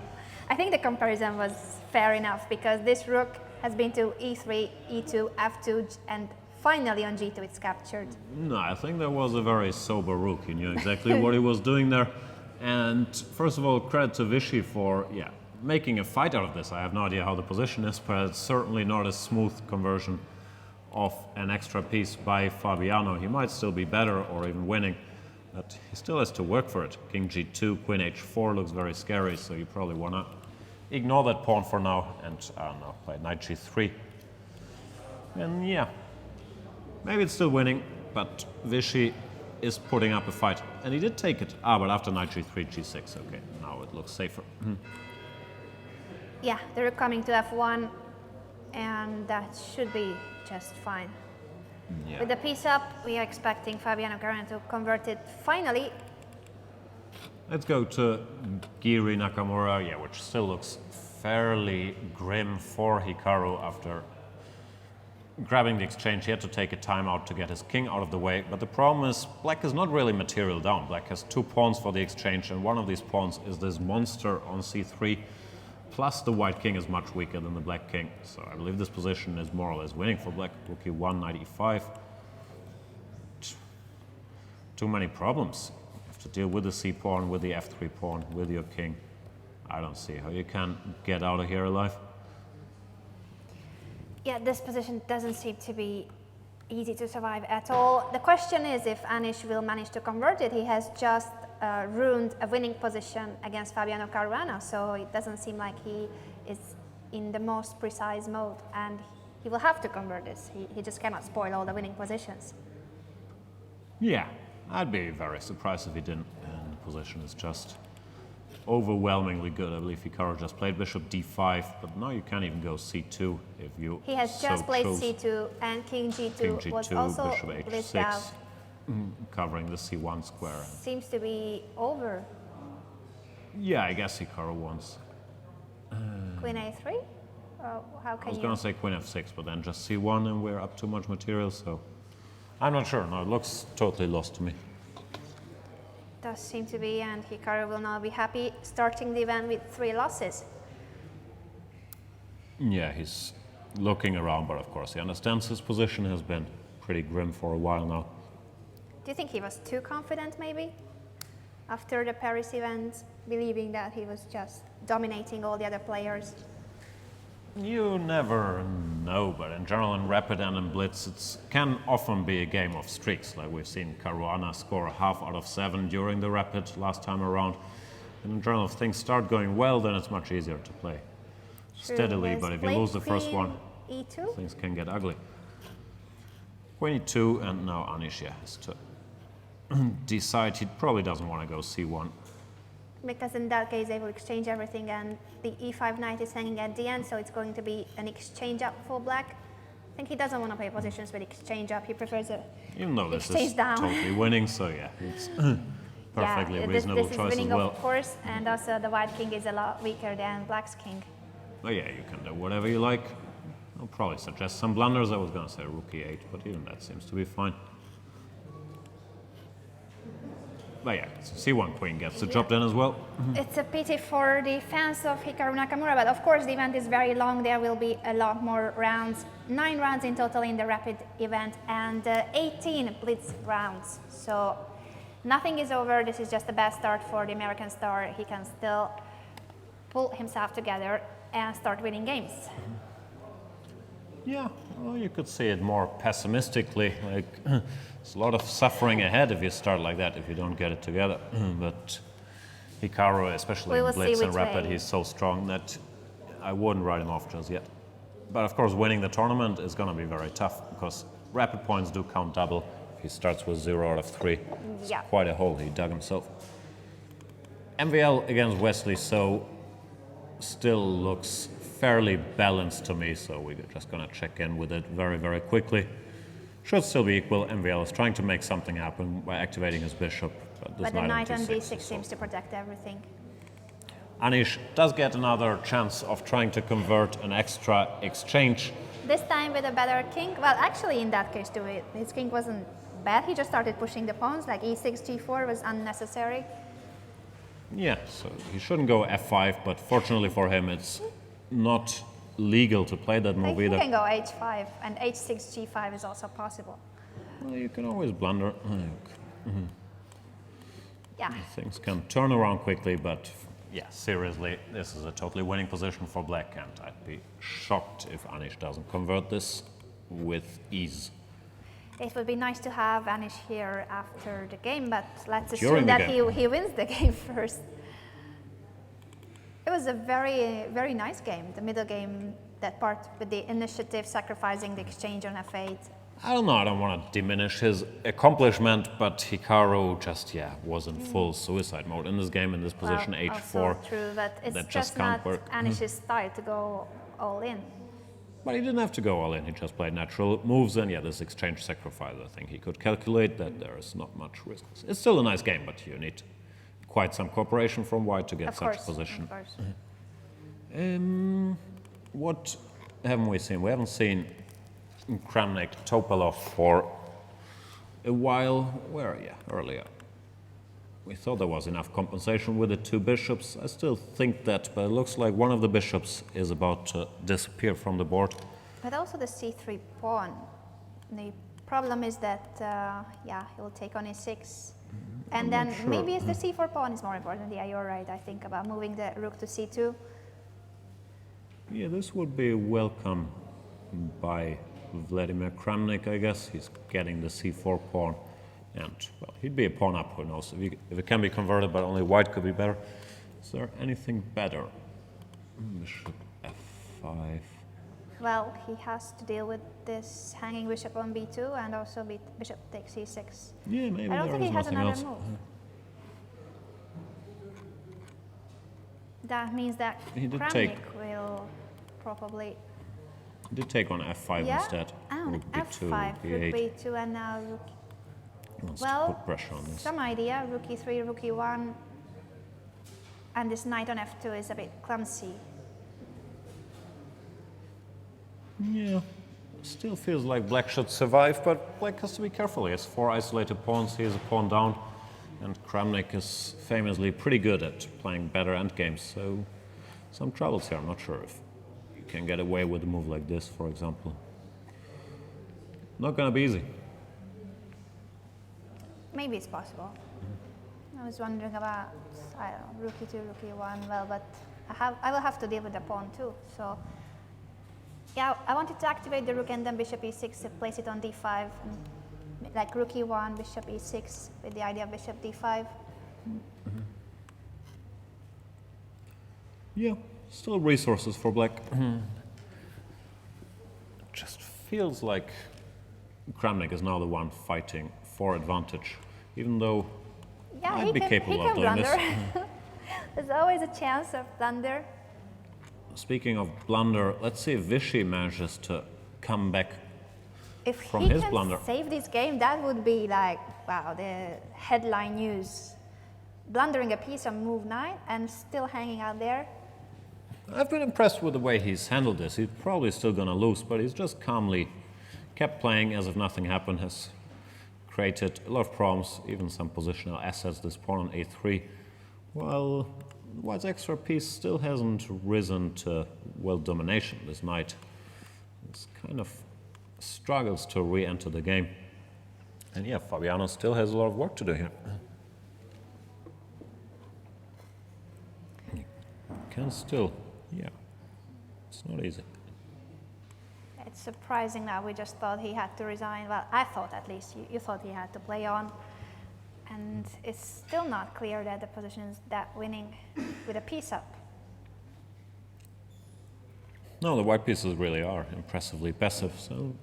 I think the comparison was fair enough because this rook has been to e3, e2, f2, and finally on g2 it's captured. No, I think that was a very sober rook. He knew exactly what he was doing there. And first of all, credit to Vishy for, making a fight out of this. I have no idea how the position is, but it's certainly not a smooth conversion of an extra piece by Fabiano. He might still be better or even winning, but he still has to work for it. King g2, queen h4 looks very scary, so you probably want to ignore that pawn for now and, I don't know, play knight g3. And yeah, maybe it's still winning, but Vishy is putting up a fight. And he did take it. But after knight g3, g6. Okay, now it looks safer. Yeah, they're coming to f1, and that should be just fine. Yeah. With the piece up, we are expecting Fabiano Caruana to convert it finally. Let's go to Giri Nakamura, yeah, which still looks fairly grim for Hikaru after grabbing the exchange. He had to take a timeout to get his king out of the way. But the problem is, black is not really material down. Black has 2 pawns for the exchange, and one of these pawns is this monster on c3. Plus, the white king is much weaker than the black king. So I believe this position is more or less winning for black. Rook e1, knight e5. Too many problems. You have to deal with the c pawn, with the f3 pawn, with your king. I don't see how you can get out of here alive. Yeah, this position doesn't seem to be easy to survive at all. The question is if Anish will manage to convert it. He has just ruined a winning position against Fabiano Caruana, so it doesn't seem like he is in the most precise mode, and he will have to convert this. He just cannot spoil all the winning positions. Yeah, I'd be very surprised if he didn't. And the position is just overwhelmingly good. I believe Hikaru just played bishop d5, but now you can't even go c2 if you He has so just played chose. c2, and king g2, King g2, was also bishop blitzed h6, out. covering the c1 square. Seems to be over. Yeah, I guess Hikaru wants. Queen a3? How I can was you? gonna say queen f6, but then just c1 and we're up too much material, so I'm not sure. No, it looks totally lost to me. Does seem to be, and Hikaru will now be happy starting the event with 3 losses. Yeah, he's looking around, but of course he understands his position has been pretty grim for a while now. Do you think he was too confident, maybe? After the Paris event, believing that he was just dominating all the other players? You never know, but in general, in Rapid and in Blitz, it can often be a game of streaks. Like we've seen Caruana score 5 out of 7 during the Rapid last time around. And in general, if things start going well, then it's much easier to play steadily. Yes, But if you played lose the first queen one, e2? things can get ugly. Queen e2, and now Anish has to decide he probably doesn't want to go c1. Because in that case, they will exchange everything, and the e5 knight is hanging at the end, so it's going to be an exchange up for black. I think he doesn't want to play positions with exchange up. He prefers a Even though this exchange is down. totally winning, so yeah, it's perfectly yeah, reasonable this choice is winning, as well. of course, and also the white king is a lot weaker than black's king. But yeah, you can do whatever you like. I'll probably suggest some blunders. I was going to say rook e8, but even that seems to be fine. But yeah, c1 queen gets the job done as well. It's a pity for the fans of Hikaru Nakamura, but of course the event is very long. There will be a lot more rounds, 9 rounds in total in the Rapid event, and 18 Blitz rounds. So nothing is over. This is just the best start for the American star. He can still pull himself together and start winning games. Yeah, well, you could see it more pessimistically. Like, it's a lot of suffering ahead if you start like that, if you don't get it together. But Hikaru, especially in Blitz and Rapid, he's so strong that I wouldn't write him off just yet. But of course, winning the tournament is going to be very tough because Rapid points do count double. If he starts with 0 out of 3, it's quite a hole he dug himself. MVL against Wesley So still looks fairly balanced to me, so we're just going to check in with it very, very quickly. Should still be equal. MVL is trying to make something happen by activating his bishop. But the knight on d6 seems to protect everything. Anish does get another chance of trying to convert an extra exchange. This time with a better king. Well, actually, in that case, too, his king wasn't bad. He just started pushing the pawns, like e6, g4 was unnecessary. Yeah, so he shouldn't go f5, but fortunately for him, it's not legal to play that move either. You can go h5, and h6, g5 is also possible. Well, you can always blunder. Yeah. Things can turn around quickly, but yeah, seriously, this is a totally winning position for black, and I'd be shocked if Anish doesn't convert this with ease. It would be nice to have Anish here after the game, but let's assume that he wins the game first. It was a very, very nice game. The middle game, that part with the initiative, sacrificing the exchange on f8, I don't know, I don't want to diminish his accomplishment, but Hikaru just, was in full suicide mode in this game, in this position, Well, H4. also true, but it's that just can't not work. Anish's style to go all in. But he didn't have to go all in, he just played natural moves, and this exchange sacrifice, I think he could calculate that there is not much risk. It's still a nice game, but you need quite some cooperation from white to get Of such course, a position. of course. What haven't we seen? We haven't seen Kramnik Topalov for a while. Where? Earlier. We thought there was enough compensation with the two bishops. I still think that, but it looks like one of the bishops is about to disappear from the board. But also the c3 pawn. The problem is that, he will take on e6. And then sure. maybe it's the c4 pawn is more important. Yeah, you're right, I think, about moving the rook to c2. Yeah, this would be welcome by Vladimir Kramnik, I guess. He's getting the c4 pawn. And, well, he'd be a pawn up, who knows. If it can be converted, but only white could be better. Is there anything better? Bishop f5. Well, he has to deal with this hanging bishop on b2 and also bishop takes e6. Yeah, maybe I don't there think is he has nothing another else. move. That means that He did Kramnik will probably... He did take on f5 instead. Rook b2, f5, b8. rook b2 and now rook... He wants Well, to put pressure on this. some idea, rook e3, rook e1, and this knight on f2 is a bit clumsy. Yeah, still feels like black should survive, but black has to be careful. He has 4 isolated pawns, he has a pawn down, and Kramnik is famously pretty good at playing better endgames, so some troubles here. I'm not sure if you can get away with a move like this, for example. Not gonna be easy. Maybe it's possible. I was wondering about, I don't know, rook e2, rook e1, well, but I will have to deal with the pawn too, so... Yeah, I wanted to activate the rook and then bishop e6, place it on d5, and like rook e1, bishop e6, with the idea of bishop d5. Yeah, still resources for black. Just feels like Kramnik is now the one fighting for advantage, even though Yeah, I'd he be can, capable he of can doing this. blunder. There's always a chance of blunder. Speaking of blunder, let's see if Vichy manages to come back. If From he his can blunder. save this game, that would be like, wow, the headline news. Blundering a piece on move 9 and still hanging out there. I've been impressed with the way he's handled this. He's probably still going to lose, but he's just calmly kept playing as if nothing happened, has created a lot of problems, even some positional assets, this pawn on a3, while White's extra piece still hasn't risen to, well, domination. This knight kind of struggles to re-enter the game. And yeah, Fabiano still has a lot of work to do here. He can still, it's not easy. It's surprising that we just thought he had to resign. Well, I thought at least. You thought he had to play on. And it's still not clear that the position is that winning with a piece up. No, the white pieces really are impressively passive, so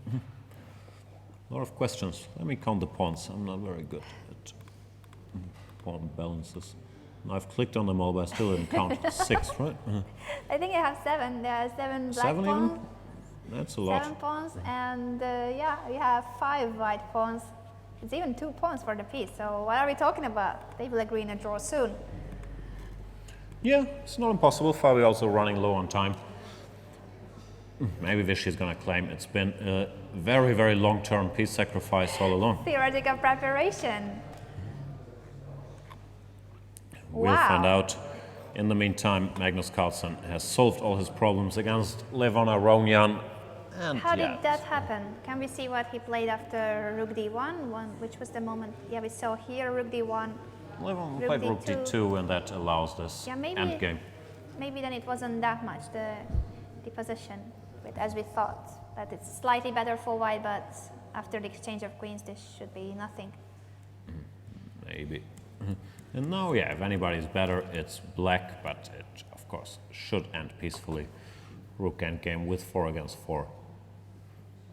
a lot of questions. Let me count the pawns. I'm not very good at pawn balances. Now I've clicked on them all, but I still didn't count 6, right? I think I have 7. There are 7 black 7 pawns. even? That's a lot. 7 pawns, and we have 5 white pawns. It's even 2 pawns for the piece, so what are we talking about? They will agree in a draw soon. Yeah, it's not impossible. Fabio also running low on time. Maybe Vichy is going to claim it's been a very, very long-term piece sacrifice all along. Theoretical preparation. We'll Wow. find out. In the meantime, Magnus Carlsen has solved all his problems against Levon Aronian. And How did that happen? Can we see what he played after rook d1, which was the moment? Yeah, we saw here rook d1. Levon Rook played rook d2. d2, and that allows this Yeah, maybe endgame. maybe then it wasn't that much the position, but as we thought that it's slightly better for white, but after the exchange of queens, this should be nothing. Maybe. And now, if anybody's better, it's black, but it, of course, should end peacefully. Rook endgame with 4 against 4.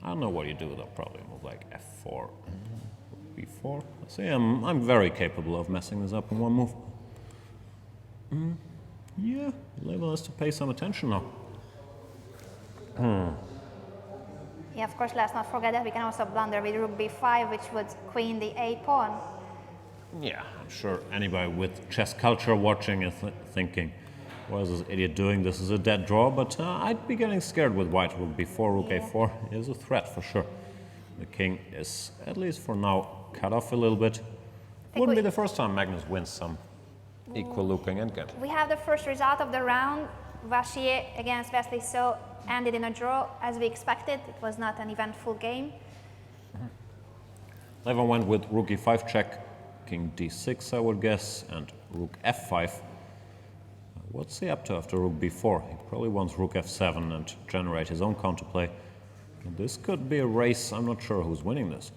I don't know what you do though. Probably move like f4, b4. See, I'm very capable of messing this up in one move. Yeah, Levon has to pay some attention now. Yeah, of course, let's not forget that we can also blunder with rook b5, which would queen the a pawn. Yeah, I'm sure anybody with chess culture watching is thinking, what is this idiot doing? This is a dead draw, but I'd be getting scared with white. Rook b4, rook a4 is a threat for sure. The king is, at least for now, cut off a little bit. Wouldn't be the first time Magnus wins some equal looping endgame. We have the first result of the round. Vachier against Wesley So ended in a draw as we expected. It was not an eventful game. Levon went with rook e5 check, king d6 I would guess, and rook f5. What's he up to after rook b4? He probably wants rook f7 and generate his own counterplay. And this could be a race. I'm not sure who's winning this.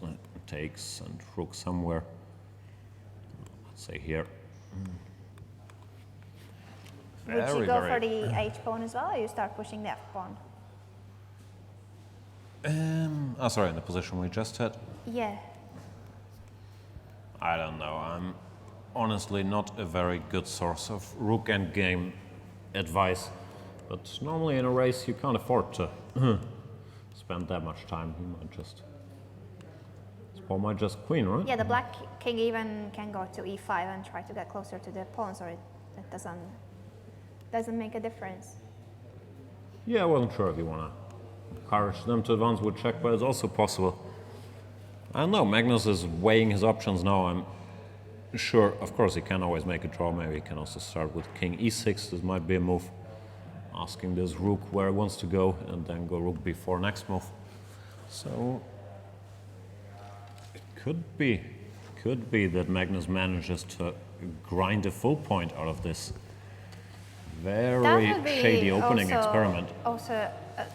Takes and rook somewhere. Let's say here. Would you go for the h pawn as well, or you start pushing the f pawn? Sorry, in the position we just had. Yeah. I don't know. I'm honestly not a very good source of rook endgame advice. But normally in a race you can't afford to spend that much time. You might just... This pawn might just queen, right? Yeah, the black king even can go to e5 and try to get closer to the pawn, so it doesn't make a difference. Yeah, I wasn't sure if you want to encourage them to advance with check, but it's also possible. I don't know, Magnus is weighing his options now. I'm sure, of course, he can always make a draw. Maybe he can also start with king e6. This might be a move. Asking this rook where he wants to go, and then go rook b4 next move. So it could be that Magnus manages to grind a full point out of this very shady opening experiment. Also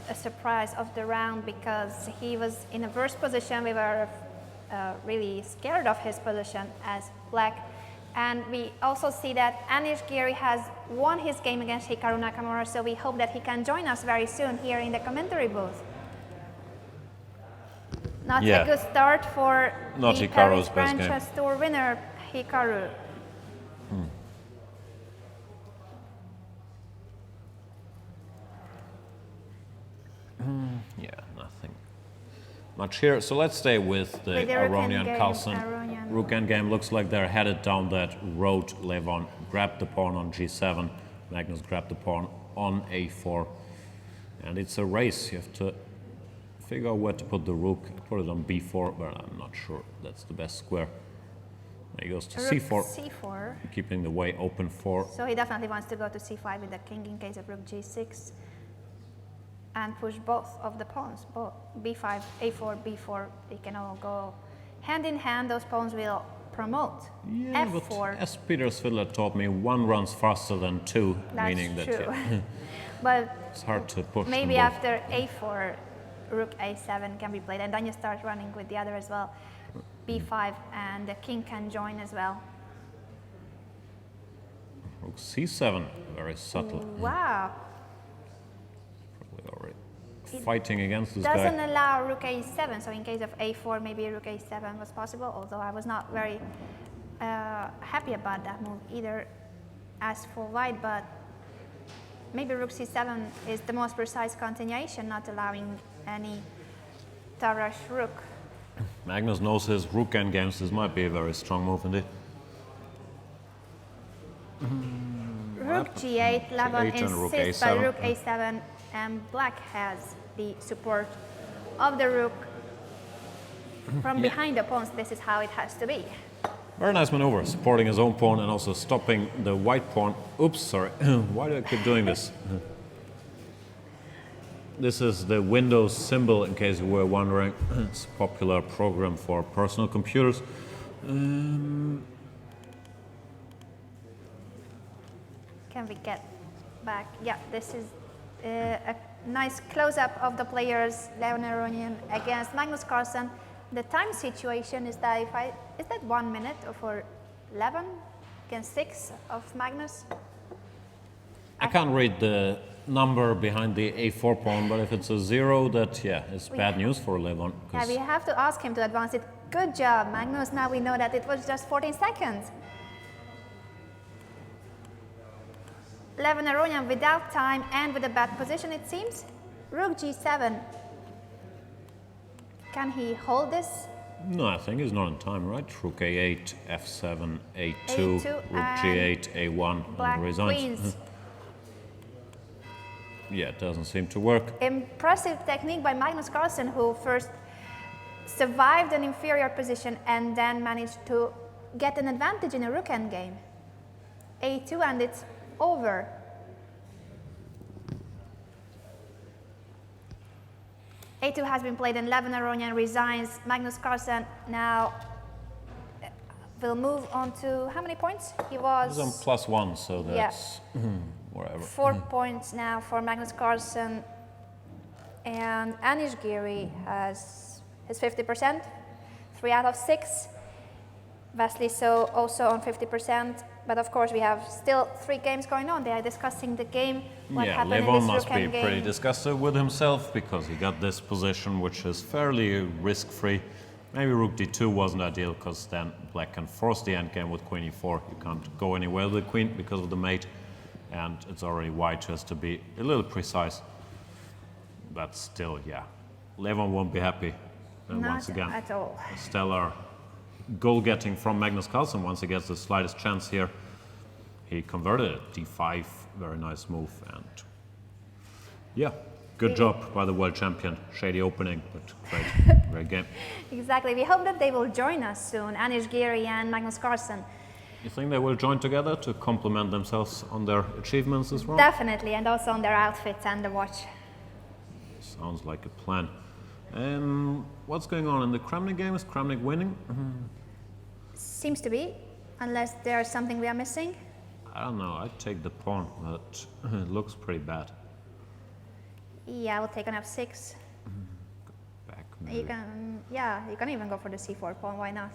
a surprise of the round, because he was in a worse position. We were really scared of his position as black. And we also see that Anish Giri has won his game against Hikaru Nakamura, so we hope that he can join us very soon here in the commentary booth. Not a good start for the Paris Grand Chess Tour winner, Hikaru. Yeah, nothing much here. So let's stay with the Aronian Carlsen. Rook endgame looks like they're headed down that road. Levon grabbed the pawn on g7. Magnus grabbed the pawn on a4. And it's a race. You have to figure out where to put the rook. Put it on b4, but I'm not sure that's the best square. He goes to c4. c4. Keeping the way open for... So he definitely wants to go to c5 with the king in case of rook g6. And push both of the pawns, both b5, a4, b4. They can all go hand in hand. Those pawns will promote. Yeah, f4. But as Peter Svidler taught me, one runs faster than two, That's meaning true. that But it's hard to push. Maybe after a4, rook a7 can be played, and then you start running with the other as well. b5, and the king can join as well. Rook c7, very subtle. Wow. Already fighting against this guy. Doesn't allow rook a7, so in case of a4, maybe rook a7 was possible, although I was not very happy about that move either as for white, but maybe rook c7 is the most precise continuation, not allowing any Tarrasch rook. Magnus knows his rook endgames. This might be a very strong move indeed. Rook g8, Levon insists by rook a7, and black has the support of the rook from behind the pawns. This is how it has to be. Very nice maneuver, supporting his own pawn and also stopping the white pawn. Oops, sorry. Why do I keep doing this? This is the Windows symbol, in case you were wondering. It's a popular program for personal computers. Can we get back? Yeah, this is a nice close-up of the players, Leon Aronian against Magnus Carlsen. The time situation is that is that 1 minute or for Levon against 6 of Magnus? I can't read the number behind the a4 pawn, but if it's a 0, that, yeah, is bad news for Levon. Yeah, we have to ask him to advance it. Good job, Magnus. Now we know that it was just 14 seconds. Levon Aronian without time and with a bad position, it seems. Rook g7. Can he hold this? No, I think he's not in time, right? Rook a8, f7, a2, A2 rook g8, a1, Black and resigns. queens. Yeah, it doesn't seem to work. Impressive technique by Magnus Carlsen, who first survived an inferior position and then managed to get an advantage in a rook endgame. a2 and it's over. a2 has been played and Levon Aronian resigns. Magnus Carlsen now will move on to how many points? He was He's on +1, so that's whatever. 4 points now for Magnus Carlsen, and Anish Giri has his 50%, 3 out of 6. Vasily So also on 50%, but of course we have still 3 games going on. They are discussing the game, what Yeah, happened in Levon this must rook be endgame. pretty disgusted with himself because he got this position, which is fairly risk-free. Maybe rook d2 wasn't ideal because then black can force the endgame with queen e4. You can't go anywhere with the queen because of the mate, and it's already white who has to be a little precise. But still, yeah, Levon won't be happy. And Not once again, at all. a stellar goal-getting from Magnus Carlsen. Once he gets the slightest chance here, he converted it. d5, very nice move, and yeah, good job by the world champion. Shady opening, but great game. Exactly. We hope that they will join us soon, Anish Giri and Magnus Carlsen. You think they will join together to complement themselves on their achievements as well? Definitely, and also on their outfits and the watch. Sounds like a plan. What's going on in the Kramnik game? Is Kramnik winning? Seems to be, unless there's something we are missing. I don't know. I'd take the pawn, but it looks pretty bad. Yeah, I will take on f6. Back You maybe. can even go for the c4 pawn, why not?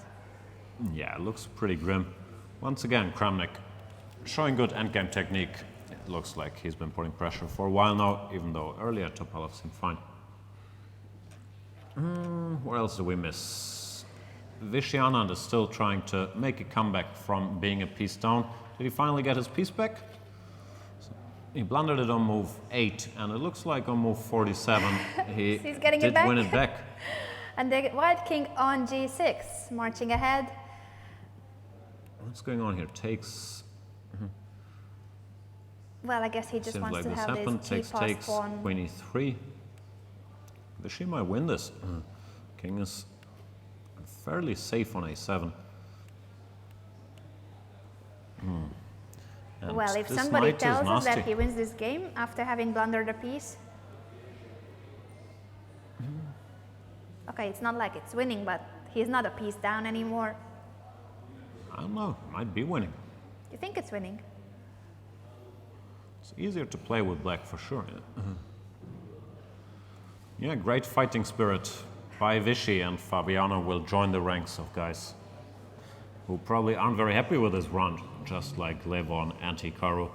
Yeah, it looks pretty grim. Once again, Kramnik showing good endgame technique. It looks like he's been putting pressure for a while now, even though earlier Topalov seemed fine. What else do we miss? Vishy Anand is still trying to make a comeback from being a piece down. Did he finally get his piece back? He blundered it on move 8, and it looks like on move 47 he He's getting it did back? win it back. And the white king on g6, marching ahead. What's going on here? Takes, Well, I guess he just seems wants like to this have happened. this Takes, g-pass takes, pawn. queen e3. Vishy might win this. King is fairly safe on a7. And Well, if this somebody knight is tells us that nasty. he wins this game after having blundered a piece. Okay, it's not like it's winning, but he's not a piece down anymore. I don't know, might be winning. You think it's winning? It's easier to play with black for sure. Yeah, great fighting spirit by Vishy, and Fabiano will join the ranks of guys who probably aren't very happy with this run, just like Levon and Hikaru.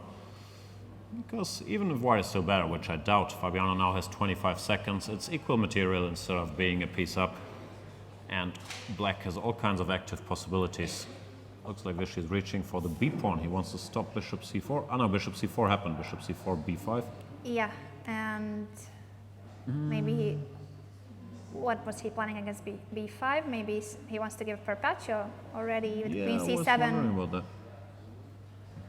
Because even if white is still better, which I doubt, Fabiano now has 25 seconds, it's equal material instead of being a piece up, and black has all kinds of active possibilities. Looks like Vishy is reaching for the b pawn. He wants to stop bishop c4. Oh no, bishop c4 happened. Bishop c4, b5. Yeah, and maybe he, what was he planning against b5? Maybe he wants to give Carpaccio already with queen I was c7. wondering about that.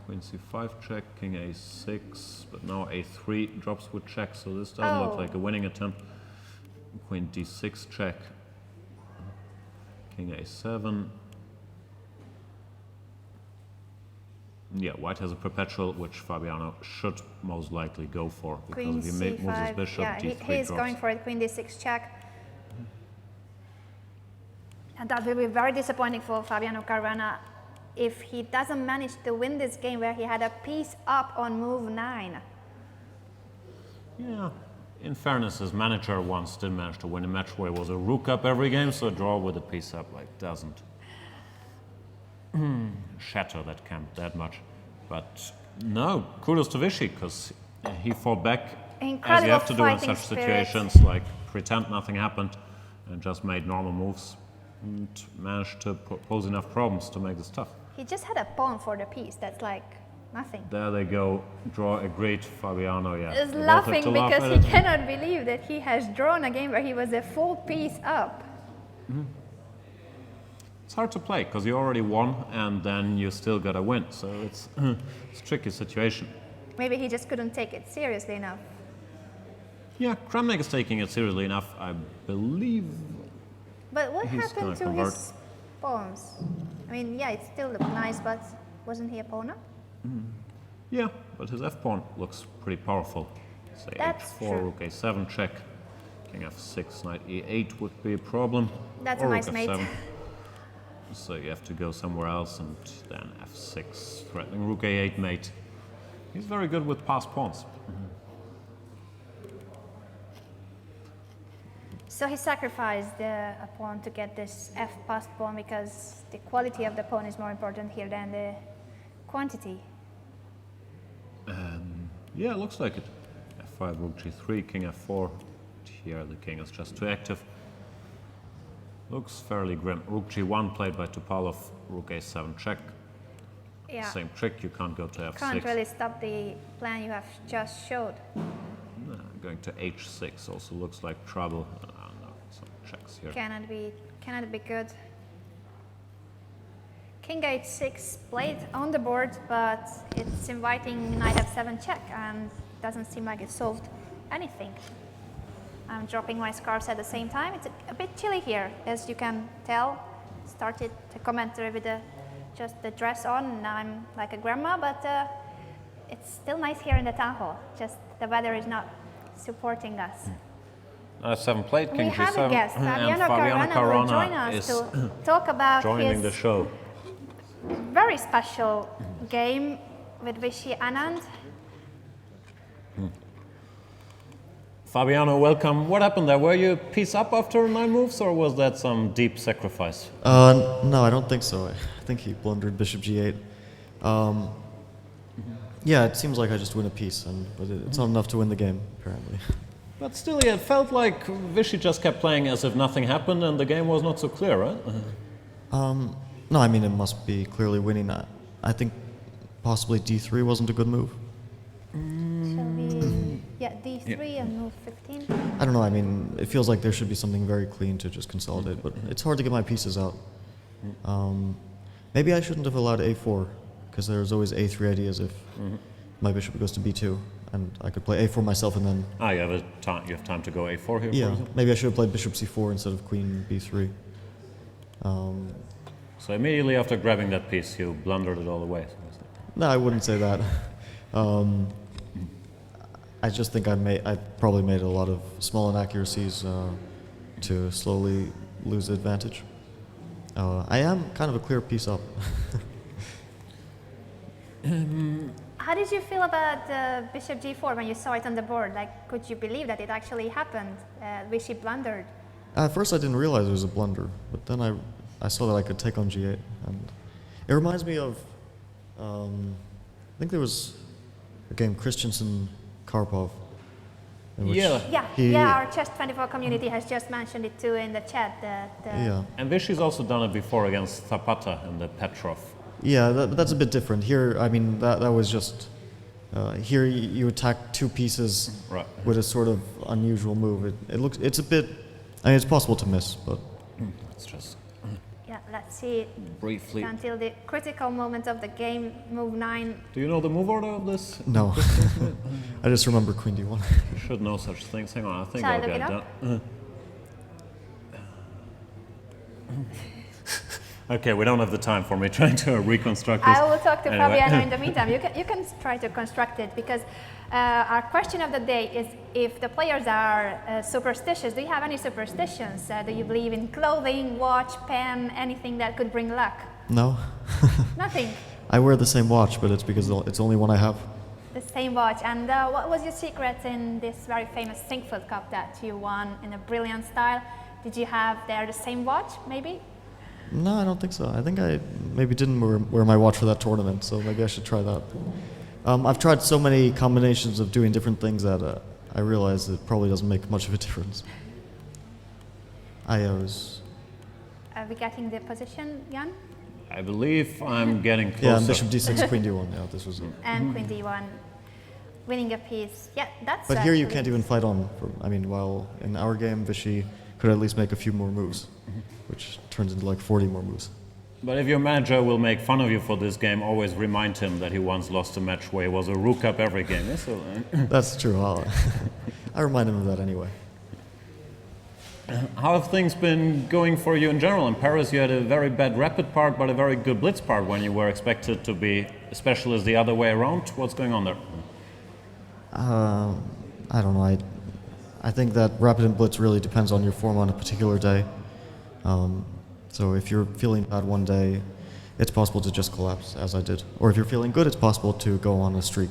Queen c5 check, king a6, but now a3 drops with check, so this doesn't look Oh. like a winning attempt. Queen d6 check, king a7. Yeah, white has a perpetual, which Fabiano should most likely go for, because Queen if he moves his c5. bishop, Yeah, d3 he is drops. going for it. Queen d6 check. And that will be very disappointing for Fabiano Caruana if he doesn't manage to win this game where he had a piece up on move 9. Yeah, in fairness, his manager once did manage to win a match where it was a rook up every game, so a draw with a piece up doesn't shatter that camp that much. But no, kudos to Vishy, because He fought back, as you Incredible have to do in fighting such spirit. situations, like pretend nothing happened and just made normal moves and managed to pose enough problems to make this tough. He just had a pawn for the piece. That's like nothing. There they go, draw agreed, Fabiano, yeah. Is They both have laughing to laugh because at he it. cannot believe that he has drawn a game where he was a full piece up. It's hard to play because you already won and then you still gotta win, so it's, it's a tricky situation. Maybe he just couldn't take it seriously enough. Yeah, Kramnik is taking it seriously enough, I believe. But what He's happened to gonna convert. his pawns? I mean, yeah, it still looked nice, but wasn't he a pawn up? Yeah, but his f-pawn looks pretty powerful. Say That's h4, true. rook a7 check, king f6, knight e8 would be a problem. That's a or nice rook mate. f7. So you have to go somewhere else and then f6, threatening rook a8 mate. He's very good with passed pawns. So he sacrificed a pawn to get this f passed pawn because the quality of the pawn is more important here than the quantity. Yeah, it looks like it. f5, rook g3, king f4. Here the king is just too active. Looks fairly grim. Rook g1 played by Topalov, rook a7 check. Yeah, Same trick, you can't go to f6. can't really stop the plan you have just showed. Going to h6 also looks like trouble. No, some checks here. Cannot be good. King h6 played on the board, but it's inviting knight f7 check and doesn't seem like it solved anything. I'm dropping my scarves at the same time. It's a bit chilly here, as you can tell. Started the commentary with just the dress on, and I'm like a grandma, but it's still nice here in the town hall. Just the weather is not supporting us. F7 played, king We have g7, a guest, and Fabiano Caruana will join us is to talk about joining the his show. very special game with Vishy Anand. Fabiano, welcome. What happened there? Were you piece up after 9 moves, or was that some deep sacrifice? No, I don't think so. I think he blundered bishop g8. Yeah, it seems like I just win a piece, but it's not enough to win the game, apparently. But still, yeah, it felt like Vishy just kept playing as if nothing happened and the game was not so clear, right? No, I mean, it must be clearly winning. I think possibly d3 wasn't a good move. Shall we, d3 and move 15? I don't know, I mean, it feels like there should be something very clean to just consolidate, but it's hard to get my pieces out. Maybe I shouldn't have allowed a4, because there's always a3 ideas if my bishop goes to b2, and I could play a4 myself and then... You have time to go a4 here, for Yeah, example? maybe I should have played bishop c4 instead of queen b3. So immediately after grabbing that piece, you blundered it all away. No, I wouldn't say that. I just think I probably made a lot of small inaccuracies to slowly lose the advantage. I am kind of a clear piece up. How did you feel about bishop g4 when you saw it on the board? Like, could you believe that it actually happened? Vishy blundered. At first I didn't realize it was a blunder, but then I saw that I could take on g8. And it reminds me of, I think there was a game Christensen-Karpov. in which Yeah. Yeah, our Chess24 community has just mentioned it too in the chat. Yeah. And Vishy's also done it before against Zapata in the Petrov. Yeah, that's a bit different. Here, I mean, that was just... here you attack two pieces Right. with a sort of unusual move. It's a bit... I mean, it's possible to miss, but... It's just Yeah, let's see briefly. until the critical moment of the game, move 9. Do you know the move order of this? No. I just remember queen d1. You should know such things. Hang on, I think Shall I I'll look get it it up? done. Okay, we don't have the time for me trying to reconstruct this. I will talk to Anyway. Fabiano in the meantime. You can try to construct it because our question of the day is if the players are superstitious. Do you have any superstitions? Do you believe in clothing, watch, pen, anything that could bring luck? No. Nothing. I wear the same watch, but it's because it's only one I have. The same watch. And what was your secret in this very famous Sinkfield Cup that you won in a brilliant style? Did you have there the same watch, maybe? No, I don't think so. I think I maybe didn't wear my watch for that tournament, so maybe I should try that. I've tried so many combinations of doing different things that I realize it probably doesn't make much of a difference. I was... Are we getting the position, Jan? I believe I'm getting closer. Yeah, bishop d6, queen d1. Yeah, this was it. And queen d1, winning a piece. Yeah, that's. But here you actually- can't even fight on. While in our game, Vichy could at least make a few more moves, which turns into like 40 more moves. But if your manager will make fun of you for this game, always remind him that he once lost a match where he was a rook up every game. Yeah, so, That's true. I remind him of that anyway. how have things been going for you in general? In Paris, you had a very bad rapid part, but a very good blitz part when you were expected to be a specialist the other way around. What's going on there? I don't know. I think that rapid and blitz really depends on your form on a particular day. So if you're feeling bad one day, it's possible to just collapse, as I did. Or if you're feeling good, it's possible to go on a streak.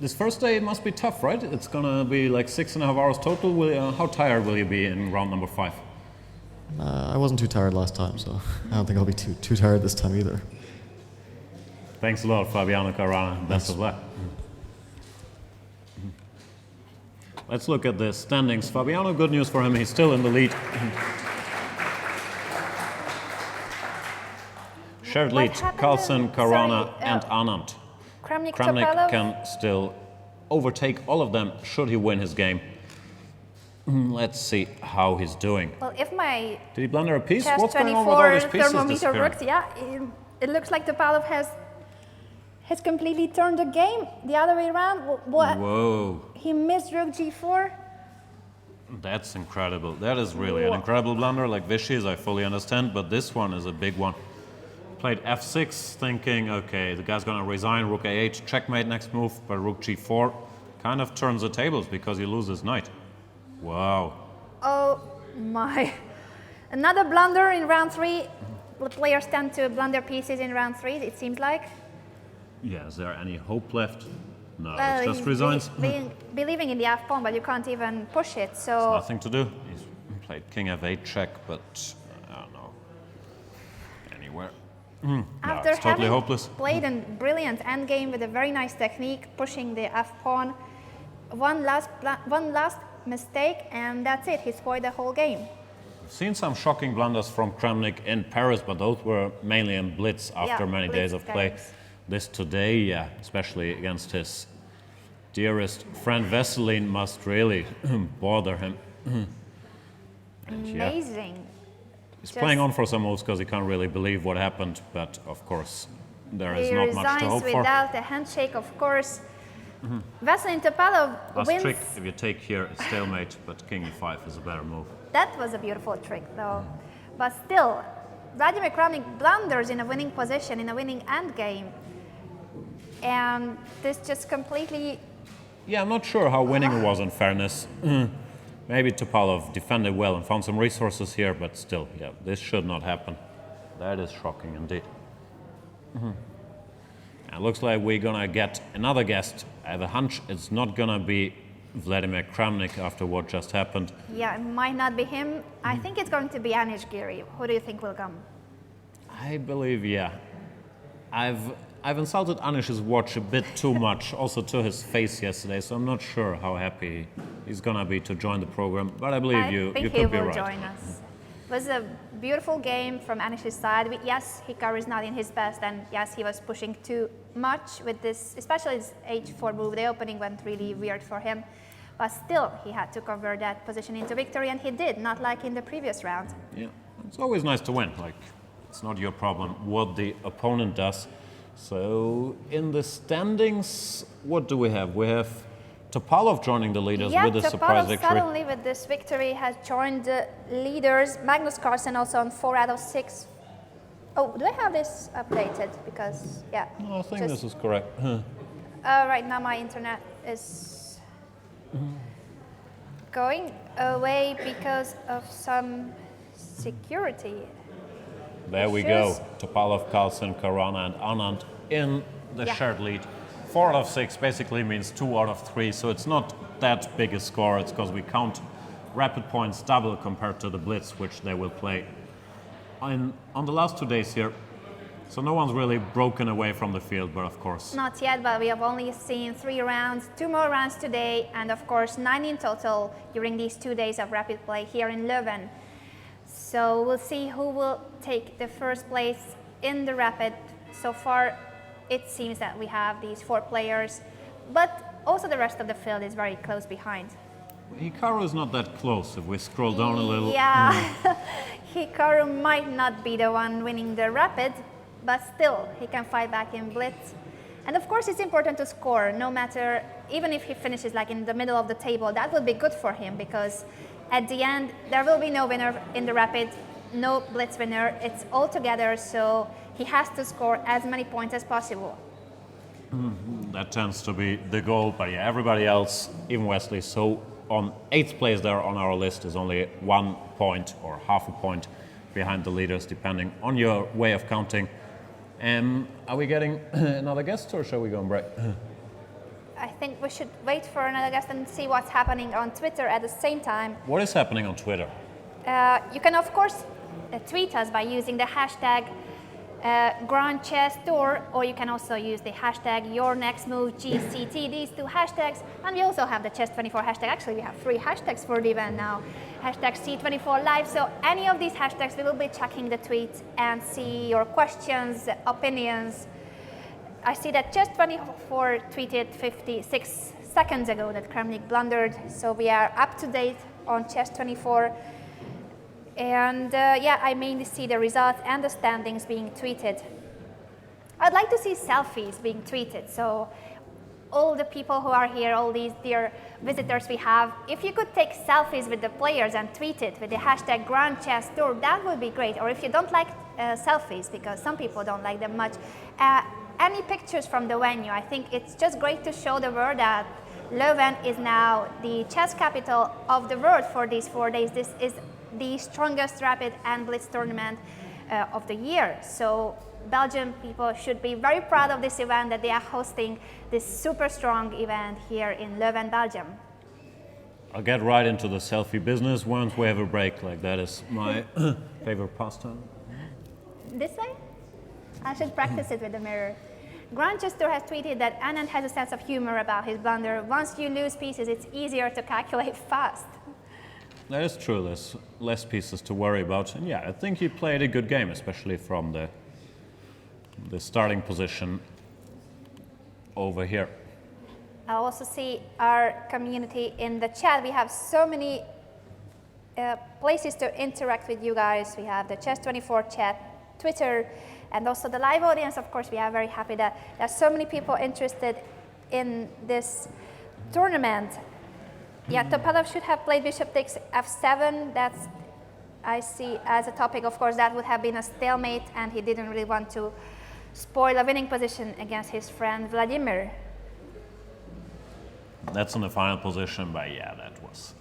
This first day must be tough, right? It's gonna be like 6.5 hours total. How tired will you be in round number 5? I wasn't too tired last time, so I don't think I'll be too tired this time either. Thanks a lot, Fabiano Caruana. Best of luck. Let's look at the standings. Fabiano, good news for him. He's still in the lead. Shared lead, happened Carlsen, then? Caruana, Sorry, and Anand. Kramnik, Kramnik Topalov. can still overtake all of them should he win his game. Let's see how he's doing. Well, if my Did he blunder a piece? chess What's going on with all 24 these pieces thermometer disappearing? works, yeah, it looks like Topalov has completely turned the game the other way around. What? Whoa, He missed rook g4. that's incredible. That is really an incredible blunder, like Vichy's, I fully understand, but this one is a big one. Played f6, thinking, okay, the guy's gonna resign, rook a8, checkmate next move, but rook g4 kind of turns the tables because he loses knight. Wow. Oh my. Another blunder in round 3. The players tend to blunder pieces in round 3, it seems like. Yeah, is there any hope left? No, Well, it just he's resigns. believing in the f pawn, but you can't even push it, so... Nothing to do. He's played king f8 check, but I don't know. Anywhere. No, After it's totally having hopeless. played a brilliant endgame with a very nice technique, pushing the f-pawn, one last mistake, and that's it. He spoiled the whole game. I've seen some shocking blunders from Kramnik in Paris, but those were mainly in blitz after many blitz days of play. games. This today, yeah, especially against his dearest friend Veselin, must really bother him. And yeah, Amazing. he's playing on for some moves because he can't really believe what happened, but of course, there is He not much to resigns hope for. without a handshake, of course. Vasilin Topalov Last wins. trick, if you take here, it's stalemate, but king e5 is a better move. That was a beautiful trick, though. But still, Vladimir Kramnik blunders in a winning position, in a winning endgame. And this just completely... Yeah, I'm not sure how winning it was in fairness. Maybe Topalov defended well and found some resources here, but still, yeah, this should not happen. That is shocking indeed. It looks like we're gonna get another guest. I have a hunch it's not gonna be Vladimir Kramnik after what just happened. Yeah, it might not be him. I think it's going to be Anish Giri. Who do you think will come? I believe, yeah. I've insulted Anish's watch a bit too much, also to his face yesterday, so I'm not sure how happy he's gonna be to join the program, but I believe I you think he could be will right. join us. It was a beautiful game from Anish's side. Yes, Hikaru is not in his best, and yes, he was pushing too much with this, especially his h4 move. The opening went really weird for him, but still, he had to convert that position into victory, and he did, not like in the previous round. Yeah, it's always nice to win. Like, it's not your problem what the opponent does. So, in the standings, what do we have? We have Topalov joining the leaders Yeah, with a surprise Topalov victory. suddenly with this victory has joined the leaders. Magnus Carlsen also on 4 out of 6. Oh, do I have this updated? Because, yeah. No, I think just- this is correct. right now my internet is going away because of some security. There we go. Topalov, Carlsen, Caruana, and Anand in the Yeah. shared lead. 4 out of 6 basically means 2 out of 3, so it's not that big a score. It's because we count rapid points double compared to the blitz, which they will play. On the last 2 days here, So no one's really broken away from the field, but of course. Not yet, but we have only seen 3 rounds, 2 more rounds today, and of course 9 in total during these 2 days of rapid play here in Leuven. So we'll see who will take the first place in the rapid. So far, it seems that we have these 4 players, but also the rest of the field is very close behind. Hikaru is not that close if we scroll down a little. Yeah, Hikaru might not be the one winning the rapid, but still, he can fight back in blitz. And of course, it's important to score, no matter, even if he finishes like in the middle of the table, that will be good for him, because at the end, there will be no winner in the rapid, no blitz winner, it's all together, so he has to score as many points as possible. That tends to be the goal, but yeah, everybody else, even Wesley, so on 8th place there on our list is only 1 point or half a point behind the leaders, depending on your way of counting. Are we getting another guest, or shall we go on break? I think we should wait for another guest and see what's happening on Twitter at the same time. What is happening on Twitter? You can, of course, tweet us by using the hashtag Grand Chess Tour, or you can also use the hashtag YourNextMoveGCT, these 2 hashtags. And we also have the Chess24 hashtag. Actually, we have 3 hashtags for the event now. Hashtag C24Live. So any of these hashtags, we will be checking the tweets and see your questions, opinions. I see that Chess24 tweeted 56 seconds ago that Kramnik blundered. So we are up to date on Chess24. And yeah, I mainly see the results and the standings being tweeted. I'd like to see selfies being tweeted. So all the people who are here, all these dear visitors we have, if you could take selfies with the players and tweet it with the hashtag Grand Chess Tour, that would be great. Or if you don't like selfies, because some people don't like them much, any pictures from the venue. I think it's just great to show the world that Leuven is now the chess capital of the world for these 4 days. This is the strongest rapid and blitz tournament of the year. So Belgian people should be very proud of this event, that they are hosting this super strong event here in Leuven, Belgium. I'll get right into the selfie business once we have a break. Like, that is my favorite pastime. This way? I should practice it with the mirror. Grand Chess Tour has tweeted that Anand has a sense of humor about his blunder. Once you lose pieces, it's easier to calculate fast. That is true, there's less pieces to worry about. And yeah, I think he played a good game, especially from the starting position over here. I also see our community in the chat. We have so many places to interact with you guys. We have the Chess24 chat, Twitter, and also the live audience. Of course, we are very happy that there's so many people interested in this tournament. Yeah, Topalov should have played bishop takes f7. That's, I see, as a topic. Of course, that would have been a stalemate, and he didn't really want to spoil a winning position against his friend Vladimir. That's in the final position, but yeah, that was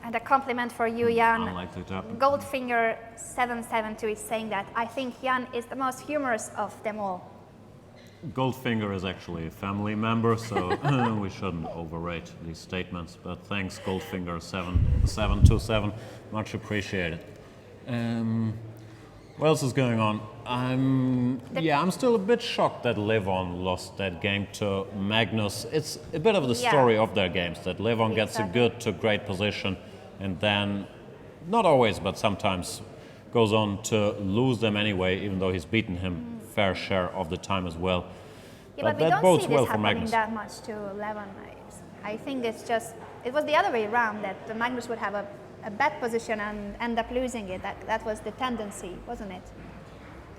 And a compliment for you, Jan. unlikely to happen. Goldfinger 772 is saying that I think Jan is the most humorous of them all. Goldfinger is actually a family member, so we shouldn't overrate these statements. But thanks, Goldfinger 727, much appreciated. What else is going on? I'm still a bit shocked that Levon lost that game to Magnus. It's a bit of the story of their games, that Levon gets a good to great position and then, not always, but sometimes goes on to lose them anyway, even though he's beaten him fair share of the time as well. Yeah, but we that don't bodes see well this for happening Magnus. that much to Levon. I think it's just, it was the other way around, that Magnus would have a bad position and end up losing it. That was the tendency, wasn't it?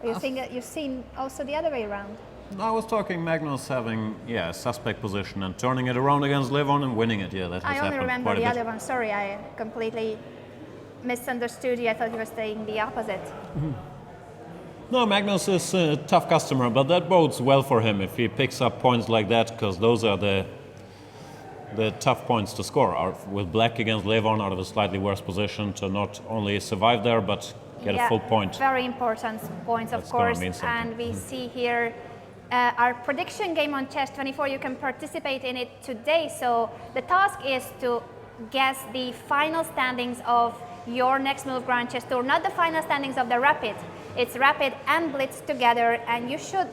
You think that you've seen also the other way around? I was talking Magnus having a suspect position and turning it around against Levon and winning it. Yeah, that has I only happened remember quite a the bit. other one. Sorry, I completely misunderstood you. I thought you were saying the opposite. No, Magnus is a tough customer, but that bodes well for him if he picks up points like that, because those are the tough points to score. With Black against Levon out of a slightly worse position to not only survive there, but get a full point. Very important points, of That's gonna course. mean something. And we see here our prediction game on Chess24. You can participate in it today. So the task is to guess the final standings of your Next Move Grand Chess Tour, not the final standings of the Rapid. It's Rapid and Blitz together, and you should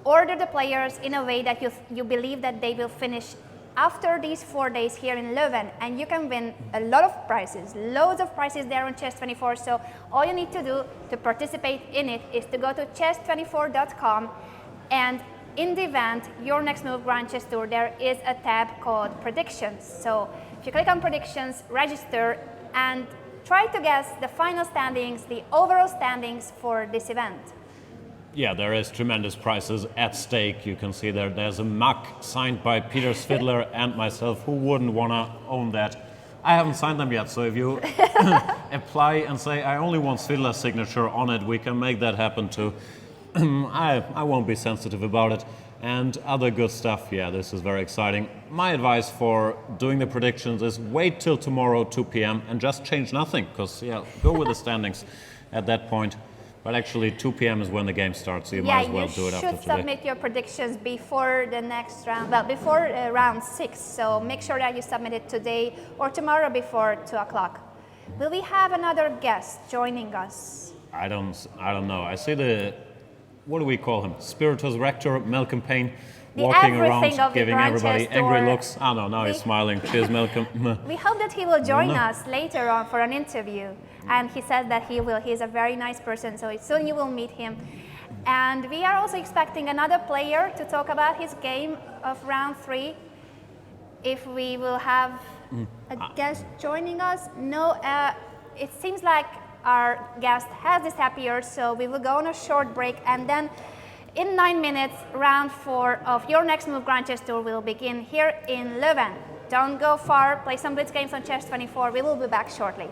order the players in a way that you believe that they will finish after these 4 days here in Leuven, and you can win a lot of prizes, loads of prizes there on Chess24. So all you need to do to participate in it is to go to chess24.com, and in the event Your Next Move Grand Chess Tour, there is a tab called Predictions. So if you click on Predictions, register, and try to guess the final standings, the overall standings for this event. Yeah, there is tremendous prizes at stake. You can see there's a mug signed by Peter Svidler and myself. Who wouldn't want to own that? I haven't signed them yet, so if you apply and say, I only want Svidler's signature on it, we can make that happen too. I won't be sensitive about it. And other good stuff, yeah, this is very exciting. My advice for doing the predictions is wait till tomorrow, 2 p.m. and just change nothing, because, yeah, go with the standings at that point. But actually, 2 p.m. is when the game starts, so you might as well do it after today. You should submit your predictions before the next round, well, before round 6. So make sure that you submit it today or tomorrow before 2 o'clock. Will we have another guest joining us? I don't know. I see the, what do we call him? Spiritus Rector, Malcolm Payne, walking around, giving everybody angry looks. Oh no, now he's smiling. Cheers, Malcolm. We hope that he will join us later on for an interview. And he said that he will. He's a very nice person, so soon you will meet him. And we are also expecting another player to talk about his game of round 3. If we will have a guest joining us. No, it seems like our guest has disappeared, so we will go on a short break, and then in 9 minutes, round 4 of Your Next Move Grand Chess Tour will begin here in Leuven. Don't go far, play some Blitz games on Chess24. We will be back shortly.